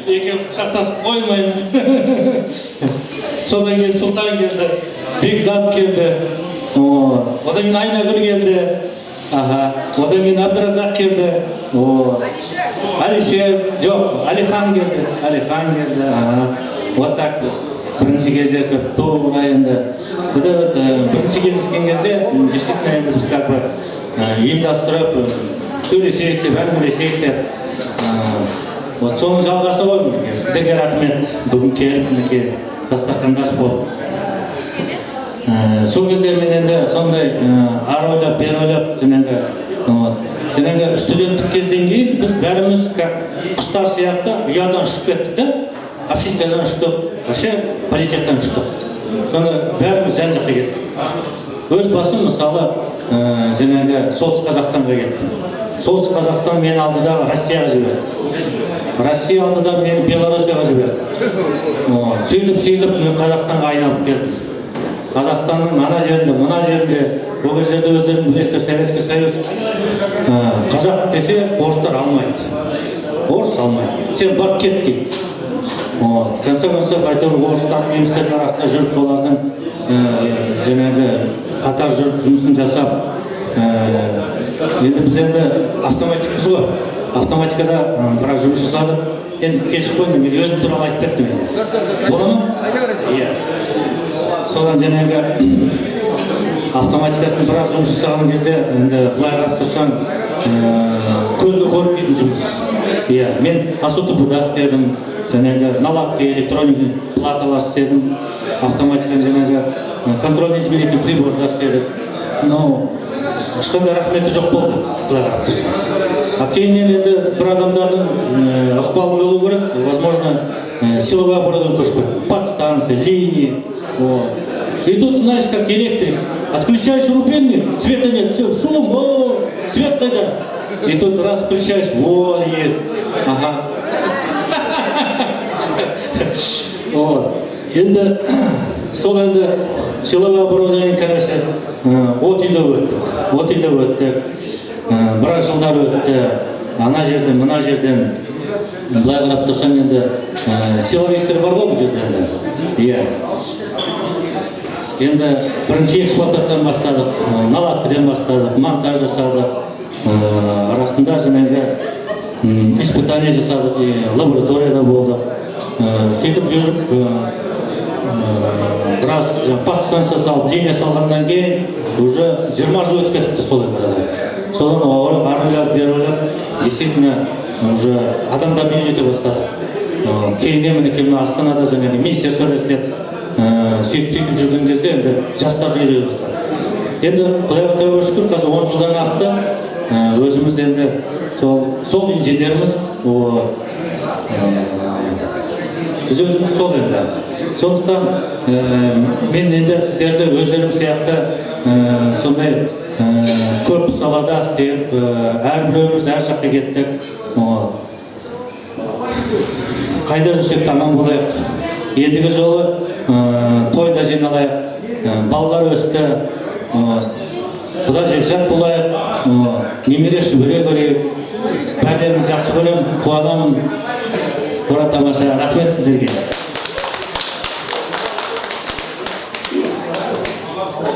Екеуміз құшақтасып қоймаймыз. Содан кейін Сұлтан келді, Бекзат келді, одан кейін Айнагүл келді, одан кейін Абдыразақ келді, Алишер, жоқ, Алихан келді, вот так біз бірінші кездесіп, тура енді. Бірінші кездескен кезде, действительно енді біз как бы ұйымдастырып, сөйлесейік деп, әңгімелесейік деп. Вот соның жалғасы ғой, сіздерге рахмет, бүгін келіп, дастархандас болып. Сол кезде мен енді сондай ар ойлап, бер ойлап, жаңағы студенттік кезден кейін біз бәріміз құстар сияқты ұядан ұшып кеттік та, общежитиядан ұштық, вообще политехтан ұштық. Сонда бәріміз жан жаққа кеттік. Өз басым мысалы жаңағы Солтүстік Қазақстанға кеттім. Солтүстік Қазақстан мені алдыдағы Россияға жіберді. Россия алдыда мені Белоруссияға жіберді. Сөйтіп Қазақстанға айналып келдім. Қазақстанның ана жерінде, мына жерінде, ол кездерде өздерін білесіздер, Советский Союз. Қазақ десе, орыстар алмайды. Орыс алмайды. Сен барып кет дейді. В конце концов, әйтеуір орыстар, немістердің арасында жүріп, солардың жаңағы қатар жүріп, жұмысын жасап. Енді біз енді автоматикпіз ғой. Автоматикада біраз жұмыс жасадық. Енді кешіп қойды, мен өзім туралы айтып кеттім енді. Бола ма? Иә. Содан жаңағы автоматикасын біраз жұмыс жасаған кезде, енді былай қарап тұрсаң, көзге көрінбейтін жұмыс. Иә, мен АСУТБ-да істедім, жаңағы наладка, электроника платалар істедім, автоматиканы жаңағы контрольно-измерительный приборда істедік. Но ешқандай рахметі жоқ болды, былай қарап тұрсаң. Кейіннен енді бір адамдардың ықпалы болу керек, возможно, силовое оборудование көшіп, подстанция, линии. И тут, знаешь, как электрик, отключаешь рубильник, света нет, все, шум, свет тогда. И тут раз включаешь, вот есть, ага. Енді, сол енді силовое оборудование, короче, от үйде өттік, біраз жылдар өтті, ана жерден, мына жерден, былай қарап тұрсаң енді, силовиктер бар ғой бұл жерде. Иә. Енді бірінші эксплуатациядан бастадық, наладкадан бастадық, монтаж жасадық, арасында жаңағы испытание жасадық, лабораторияда болдық. Сөйтіп жүріп, біраз подстанция салып, линия салғаннан кейін уже 20 жыл өтіп кетіпті солай қарады. Содан ар ойлап, бер ойлап, действительно уже адамдарды үйрете бастадық. Кейіннен міне Астанада жаңағы министерствода істеп, сөйтіп жүрген кезде енді жастарды үйрете бастадық. Енді Құдайға тәуба шүкір, қазір 10 жылдан асты, өзіміз енді сол инженеріміз, біз өзіміз сол енді. Сондықтан мен енді сіздерді өздерім сияқты сондай көп салада істеп, әрбіреуіміз әр жаққа кеттік. Қайда жүрсек аман болайық. Ендігі жолы тойда жиналайық, балалар өсті, құда жекжат болайық, немере шөбере көрейік, бәрдерін жақсы көрем, қуанамын. Қора тамаша, рахмет сіздерге.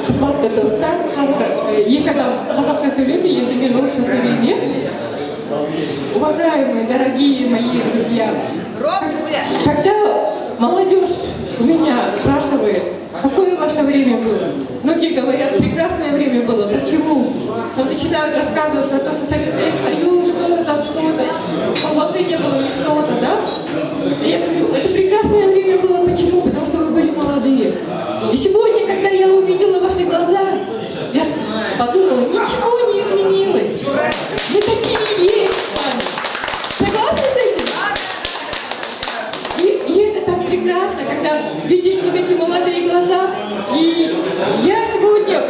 Қымбатты достар, қазір екі адам қазақша сөйлейді, енді мен орысша сөйлеймін. Уважаемые, дорогие мои друзья, когда молодежь у меня спрашивает, какое ваше время было, многие говорят, прекрасное время было. Почему? Там начинают рассказывать про то, что Советский Союз, что-то там, что-то, колбасы не было, или что-то, да? И я говорю, это прекрасное время было. Почему? Потому что вы были молодые. И сегодня, когда я увидела ваши глаза, я подумала, ничего не изменилось. Мы такие есть с вами. Согласны с этим? И это так прекрасно, когда видишь вот эти молодые глаза. И я сегодня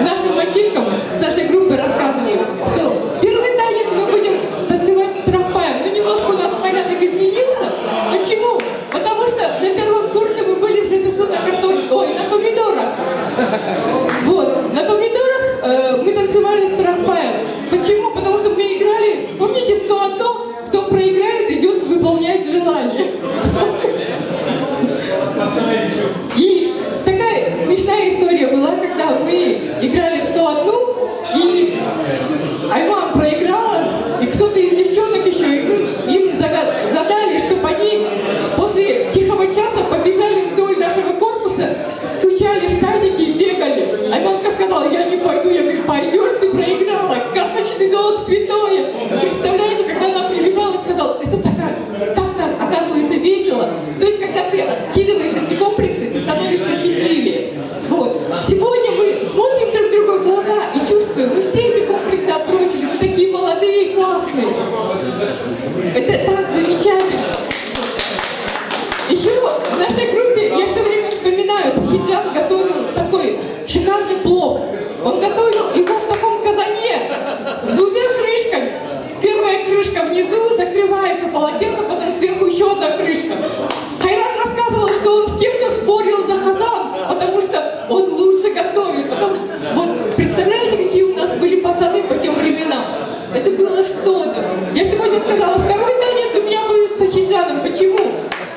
нашим мальчишкам с нашей группы рассказываю, что первый танец мы будем танцевать с трахпаем. Но немножко у нас порядок изменился. Почему? Потому что на первом курсе мы были в ЖТСУ на картошке, на помидорах. Вот, на помидорах мы танцевали с трахпаем. Почему? Потому что мы играли, помните, 101, кто проиграет, идет выполнять желание. И такая смешная история была, когда мы играли в 101, и Айман проиграла, и кто-то из девчонок еще, и мы им задали, чтобы они после тихого часа побежали вдоль нашего корпуса, стучали в тазики и бегали. Айманка сказала, я не пойду. Я говорю, пойдешь, ты проиграла, карточный долг святое. Представляете, когда она прибежала и сказала, это так, оказывается, весело. То есть, когда ты откидываешь эти комплексы, ты становишься счастливее. Вот. Сегодня мы смотрим друг другу в глаза и чувствуем, мы все эти комплексы отбросили, мы такие молодые и классные. Это так замечательно. Еще в нашей группе, я все время вспоминаю, Сахиджан готовил такой шикарный плов. Он готовил его в таком казане с двумя крышками. Первая крышка внизу, закрывается полотенце, потом сверху еще одна крышка. Хайрат рассказывал, что он с кем-то спорил за казан, потому что он лучше готовит. Потому что, вот, представляете, какие у нас были пацаны по тем временам? Это было что-то. Я сегодня сказала, второй танец у меня будет с Сахиджаном. Почему?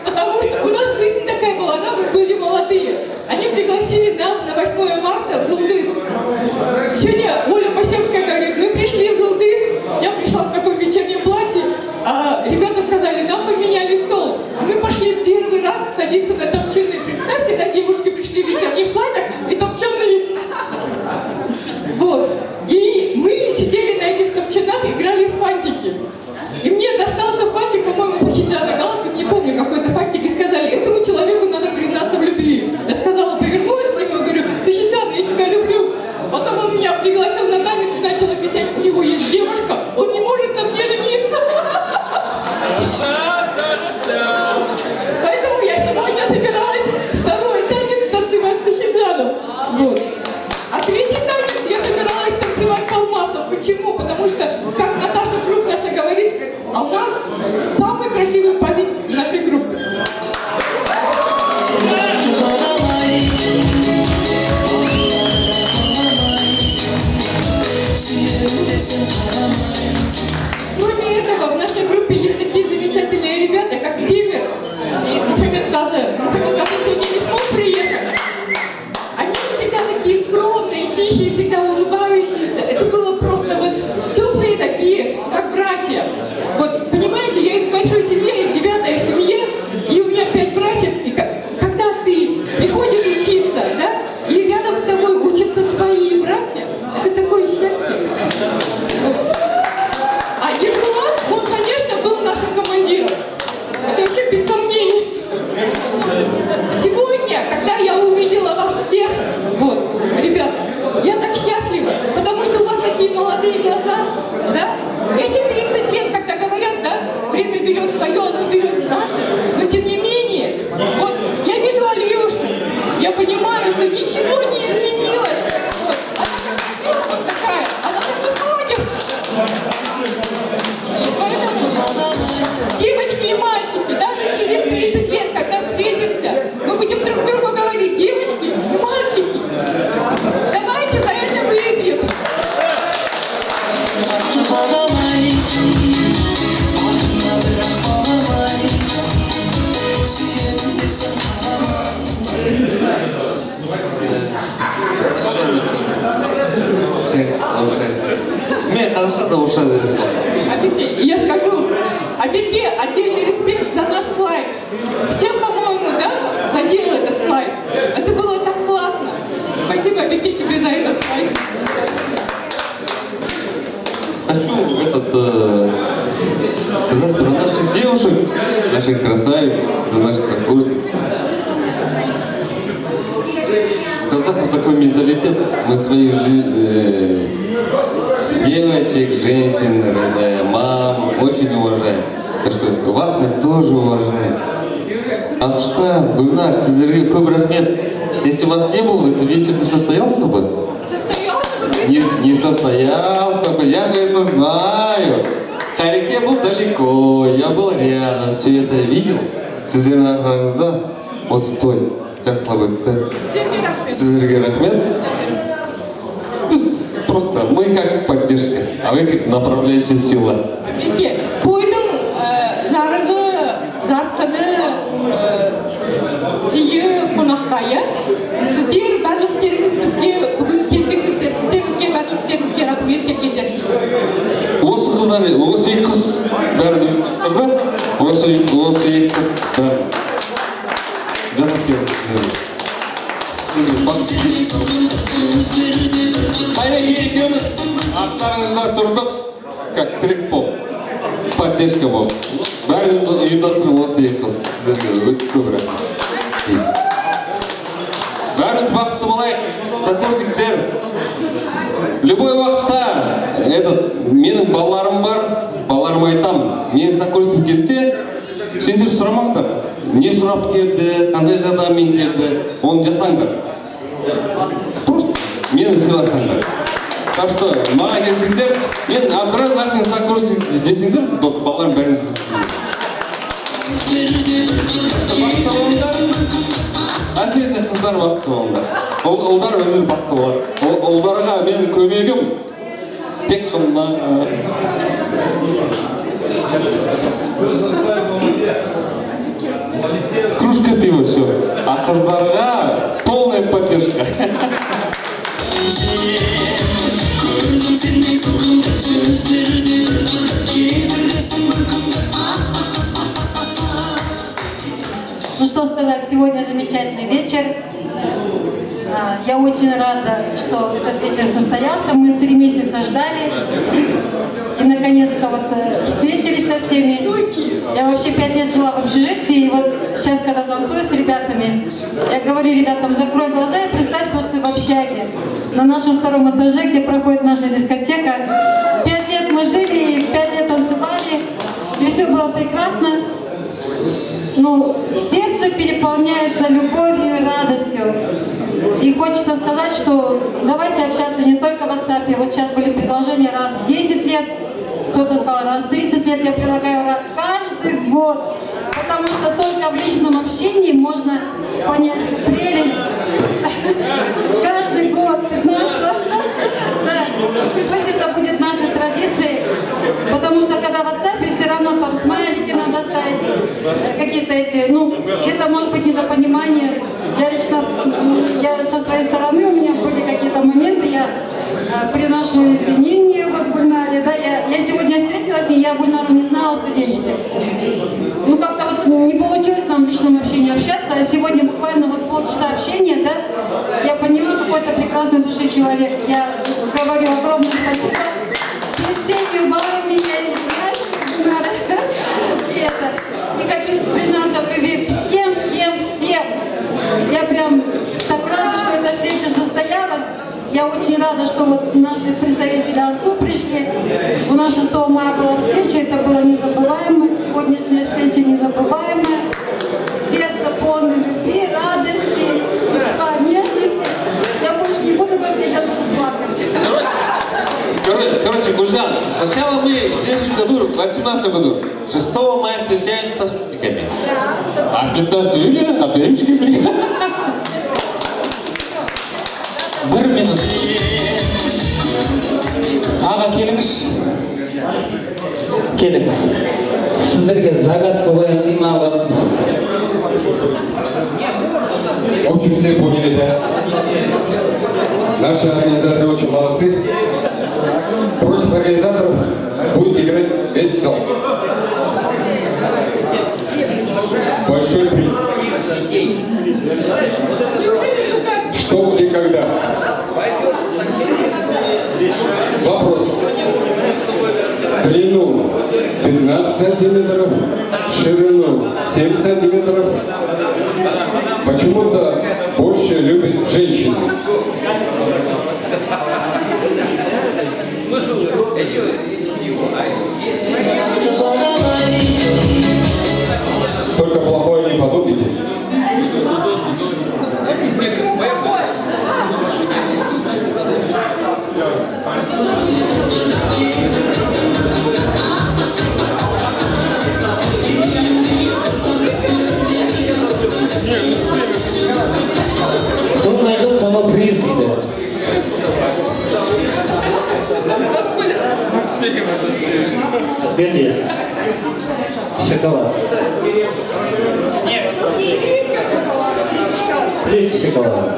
Потому что у нас жизнь такая была, да, мы были молодые. Они пригласили нас на 8 марта в Жулдыз. Сегодня Оля Басевская говорит, мы пришли в Жулдыз, я пришла в таком вечернем платье, а ребята сказали, нам поменяли стол. А мы пошли первый раз садиться на топченые. Представьте, да, девушки пришли в вечерних платьях и топченые. Вот. И мы сидели на этих топчанах, играли в фантики. И мне достался фантик, по-моему, Сахиджана галстук, не помню, какой-то фантик, и сказали, этому человеку надо признаться в любви. Я сказала, повернулась к нему и говорю, Сахиджан, я тебя люблю. Потом он меня пригласил на танец и начал объяснять, у него есть девушка, он не может на мне жениться. Поэтому я сегодня собиралась второй танец танцевать с Сахиджаном. Вот. А третий танец я собиралась танцевать с Алмазом. Почему? Потому что, как Наташа Круг наша говорит, Алмаз самый красивый парень в нашей группе. Кроме этого, в нашей группе есть такие замечательные ребята, как Тимир и Мухаммед Казе. Мухаммед Казе сегодня не смог приехать. Они всегда такие скромные, тихие, всегда улыбающиеся. Это было просто вот теплые такие, как братья. Вот, понимаете, я из большой семьи, я 9-я в семье, и у меня 5 братьев. И когда ты приходишь учиться, да, и рядом с тобой учатся твои братья, это такое счастье. Вот. А Ербулат, он, конечно, был нашим командиром. Это вообще без сомнений. Сегодня, когда я увидела вас всех, вот, ребята, я так счастлива, потому что у вас всех лучше. Мне кажется, это уши. Я скажу, Абипе, отдельный респект за наш слайд. Всем, по-моему, да, задел этот слайд. Это было так классно. Спасибо, Абипе, тебе за этот слайд. Хочу сказать про наших девушек, наших красавиц, за наших сокурсников. В казахах такой менталитет, мы своих девочек, женщин, мам очень уважаем. Так что вас мы тоже уважаем. Алшта, Гульнар, Сидерге, көп рахмет. Если у вас не было, этот вечер не состоялся бы? Не состоялся бы, я же это знаю. Харике был далеко, я был рядом, все это видел. Сіздердің араңызда осы той жақсылап Сіздерге рахмет. Просто мы как поддержка, а вы как направляющая сила. Тойдың жарқыны сүйі қонаққа, иә? Сіздер барлықтеріңіз бізге бүгін келдіңіздер. Сіздер бізге барлықтеріңізге рахмет келгендер. Осы қыздар, осы екі қыз бәрі ұйымдастырды. Осы екі қыз бәрі жасап берді сіздерге. Қайда екеуміз аттарыңызда тұрдық, как тірек болып, поддержка болып. Бәрін ұйымдастырып осы екі қыз сіздерге өте көп рахмет. Бәріміз бақытты болайық, сокурсниктер. Любой уақытта менің балаларым бар, балаларыма айтам, менің сокурсник келсе, сендер сұрамаңдар. Не сұрап келді, қандай жағдаймен келді, оны жасаңдар. Просто мені сыйласаңдар. Так что, маған келсеңдер, мен Абдуразақтың сокурсник десеңдер, балаларым бәрін әсіресе қыздар бақытты болыңдар. Ұлдар өзі бақытты болады. Ұлдарға менің көмегім тек қана кружка пива, все. А қыздарға полная поддержка. Ну что сказать, сегодня замечательный вечер. Я очень рада, что этот вечер состоялся. Мы 3 месяца ждали. И наконец-то вот встретились со всеми. Я вообще 5 лет жила в общежитии. И вот сейчас, когда танцую с ребятами, я говорю ребятам, закрой глаза и представь, что ты в общаге. На нашем 2-м этаже, где проходит наша дискотека. 5 лет мы жили, 5 лет танцевали. И все было прекрасно. Ну, сердце переполняется любовью и радостью. И хочется сказать, что давайте общаться не только в WhatsApp. Вот сейчас были предложения раз в 10 лет, кто-то сказал раз в 30 лет. Я предлагаю каждый год, потому что только в личном общении можно понять всю прелесть. Каждый год, 15. Да. Пусть это будет нашей традицией, потому что когда в WhatsApp все равно там смайлики надо ставить, какие-то эти, ну, это может быть недопонимание. Я со своей стороны, у меня были какие-то моменты, я приношу извинения вот Гульнаре, да, я сегодня встретилась с ней, я Гульнару не знала в студенчестве. Ну, как-то вот не получилось нам в личном общении общаться, а сегодня буквально вот полчаса общения, да, я поняла, какой-то прекрасной души человек. Я говорю огромное спасибо. Перед всеми баллами я извиняюсь, Гульнара, и хочу признаться в любви всем. Я прям так рада, что эта встреча состоялась. Я очень рада, что вот наши представители АСУ пришли. У нас 6 мая была встреча, это было незабываемо. Сегодняшняя встреча незабываемая. Сердце полное любви, радости, тепла, нежности. Я больше не буду говорить, я сейчас буду плакать. Короче, Гульжан, сначала мы в следующем году, в 2018 году, 6 мая встречаемся со спутниками. А 15 июля отдаемщиками. Бір минут. Аға келіңіз. Келіңіз. Сіздерге загадку қояйын деймін аға. В общем, все поняли, да? Наши организаторы очень молодцы. организаторов будет играть весь зал. Большой приз. Что и когда? Вопрос. Длину 15 сантиметров, ширину 7 сантиметров. Почему-то больше любят женщины. Только плохое не подумайте. Кто найдет само приз дейді. Свет есть. Шоколад. Плитка шоколада.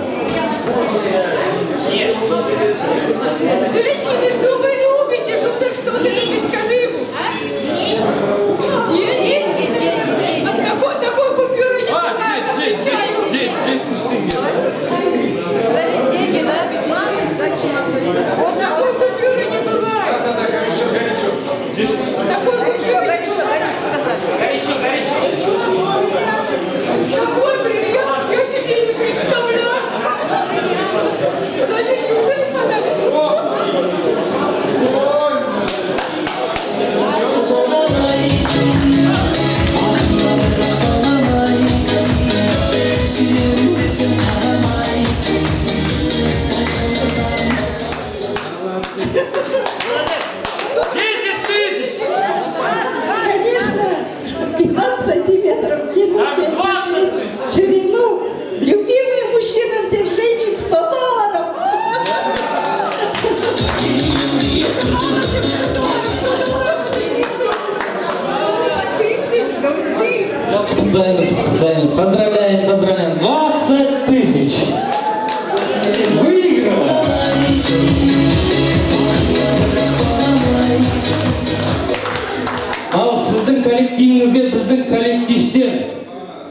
Женщины, что вы любите? Что ты любишь? Скажи ему. А? Деньги. От такой купюры не бывает. Отвечаю. Деньги, да? Вот такой купюры не бывает. Такой купюры не бывает. Горячо. Какой бриллиант, я себе не представляю. Скажи, неужели подарок? Конечно, 15 сантиметров длину, 7 сантиметров ширину. Любимый мужчина всех женщин, $100. Құттықтаймыз. Поздравляем. 20 тысяч. Выиграла. Ал сіздің коллективіңізге біздің коллективтен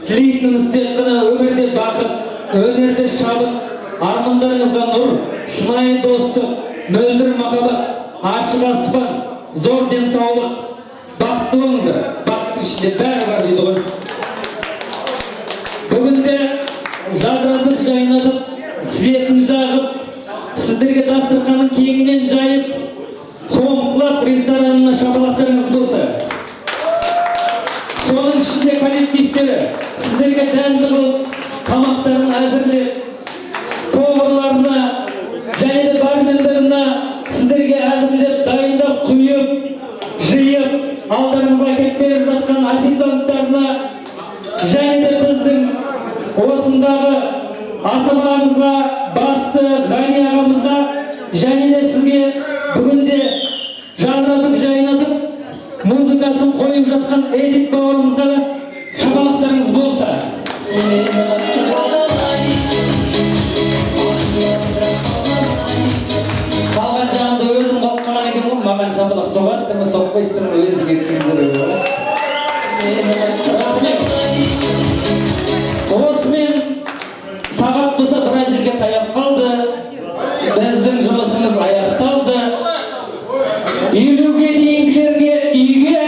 тілейтініміз тек қана өмірде бақыт, өнерде шабыт, армандарыңызға нұр, шынайы достық, мөлдір махаббат, ашық аспан, зор денсаулық, бақытты болыңыздар. Бақыттың ішінде бәрі бар дейді ғой. Бүгінде жадыратып, жайнатып, светін жағып, сіздерге дастарханын кеңінен жайып, Home Club ресторанына шапалақтарыңыз болса. Соның ішінде коллективтері сіздерге дәмді болып, тамақтарын әзірлеп, поварларына және де бармендарына сіздерге әзірлеп, дайындап, құйып, жиып, алдарыңызға келіп беріп жатқан официанттарына және де біздің осындағы асабамызға, басты Ғани ағамызға және де сізге бүгінде жадыратып, жайнатып, музыкасын қойып жатқан Эдик бауырымызға шапалақтарыңыз болса. Қалған жағында өзім қалмаған екен ғой, маған шапалақ соғасыздар ма, соқпайсыздар ма, өзіңе келгендер. Рахмет. Осымен сағат болса біраз жерге таяп қалды. Біздің жұмысымыз аяқталды. Үйліге дейінгілерге үйге,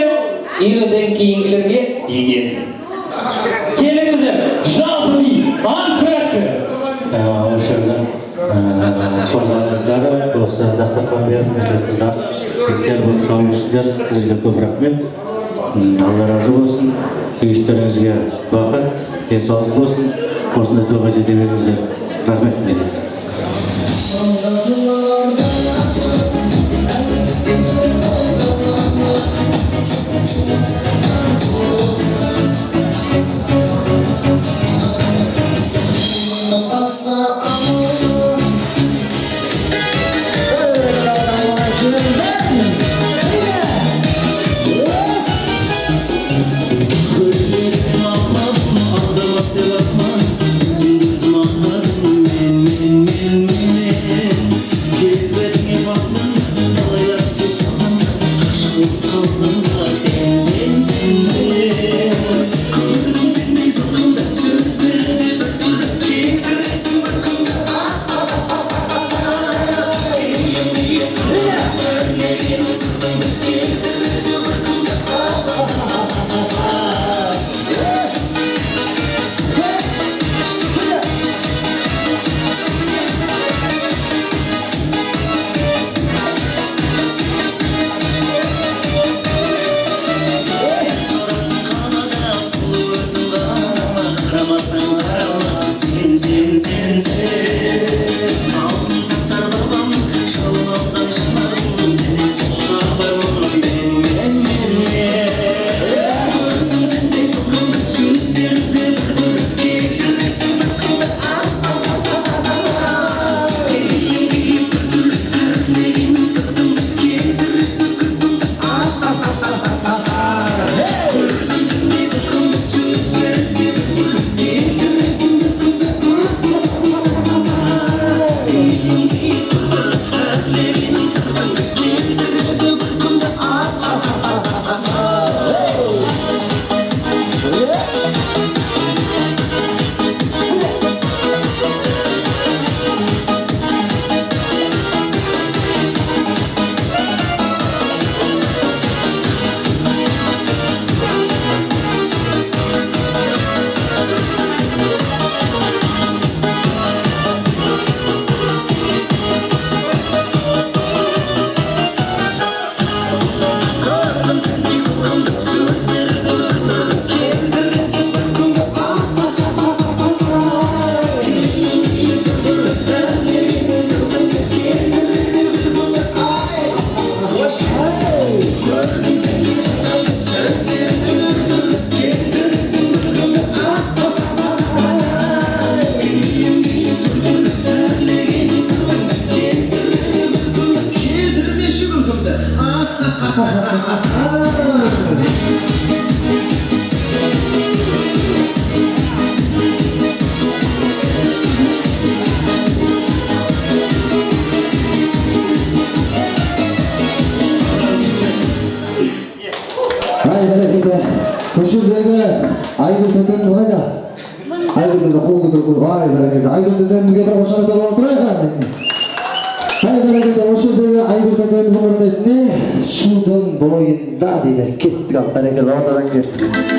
үйліден кейінгілерге үйге. Келіңіздер, жалпы үй, ант-күрәкті. Осы жердің қожалықтары, осы дастархан беріп, қыздар, кектер болып шауып жүрсіздер. Сіздерге көп рахмет. Алла разы болсын. Үй-іштеріңізге бақыт, денсаулық болсын. Осындай тойға жете беріңіздер. Рахмет сіздерге. Mama, 아이고 대단한 거야. 아이고 대단 호흡이 들고 와 이러니까 아이고 대단 게 바로 오셔서 들어와. 아이고 오셔서 아이고 대단 선물을 했네. 수동 보인다 디네 kit가 따는 게 나왔다는 게.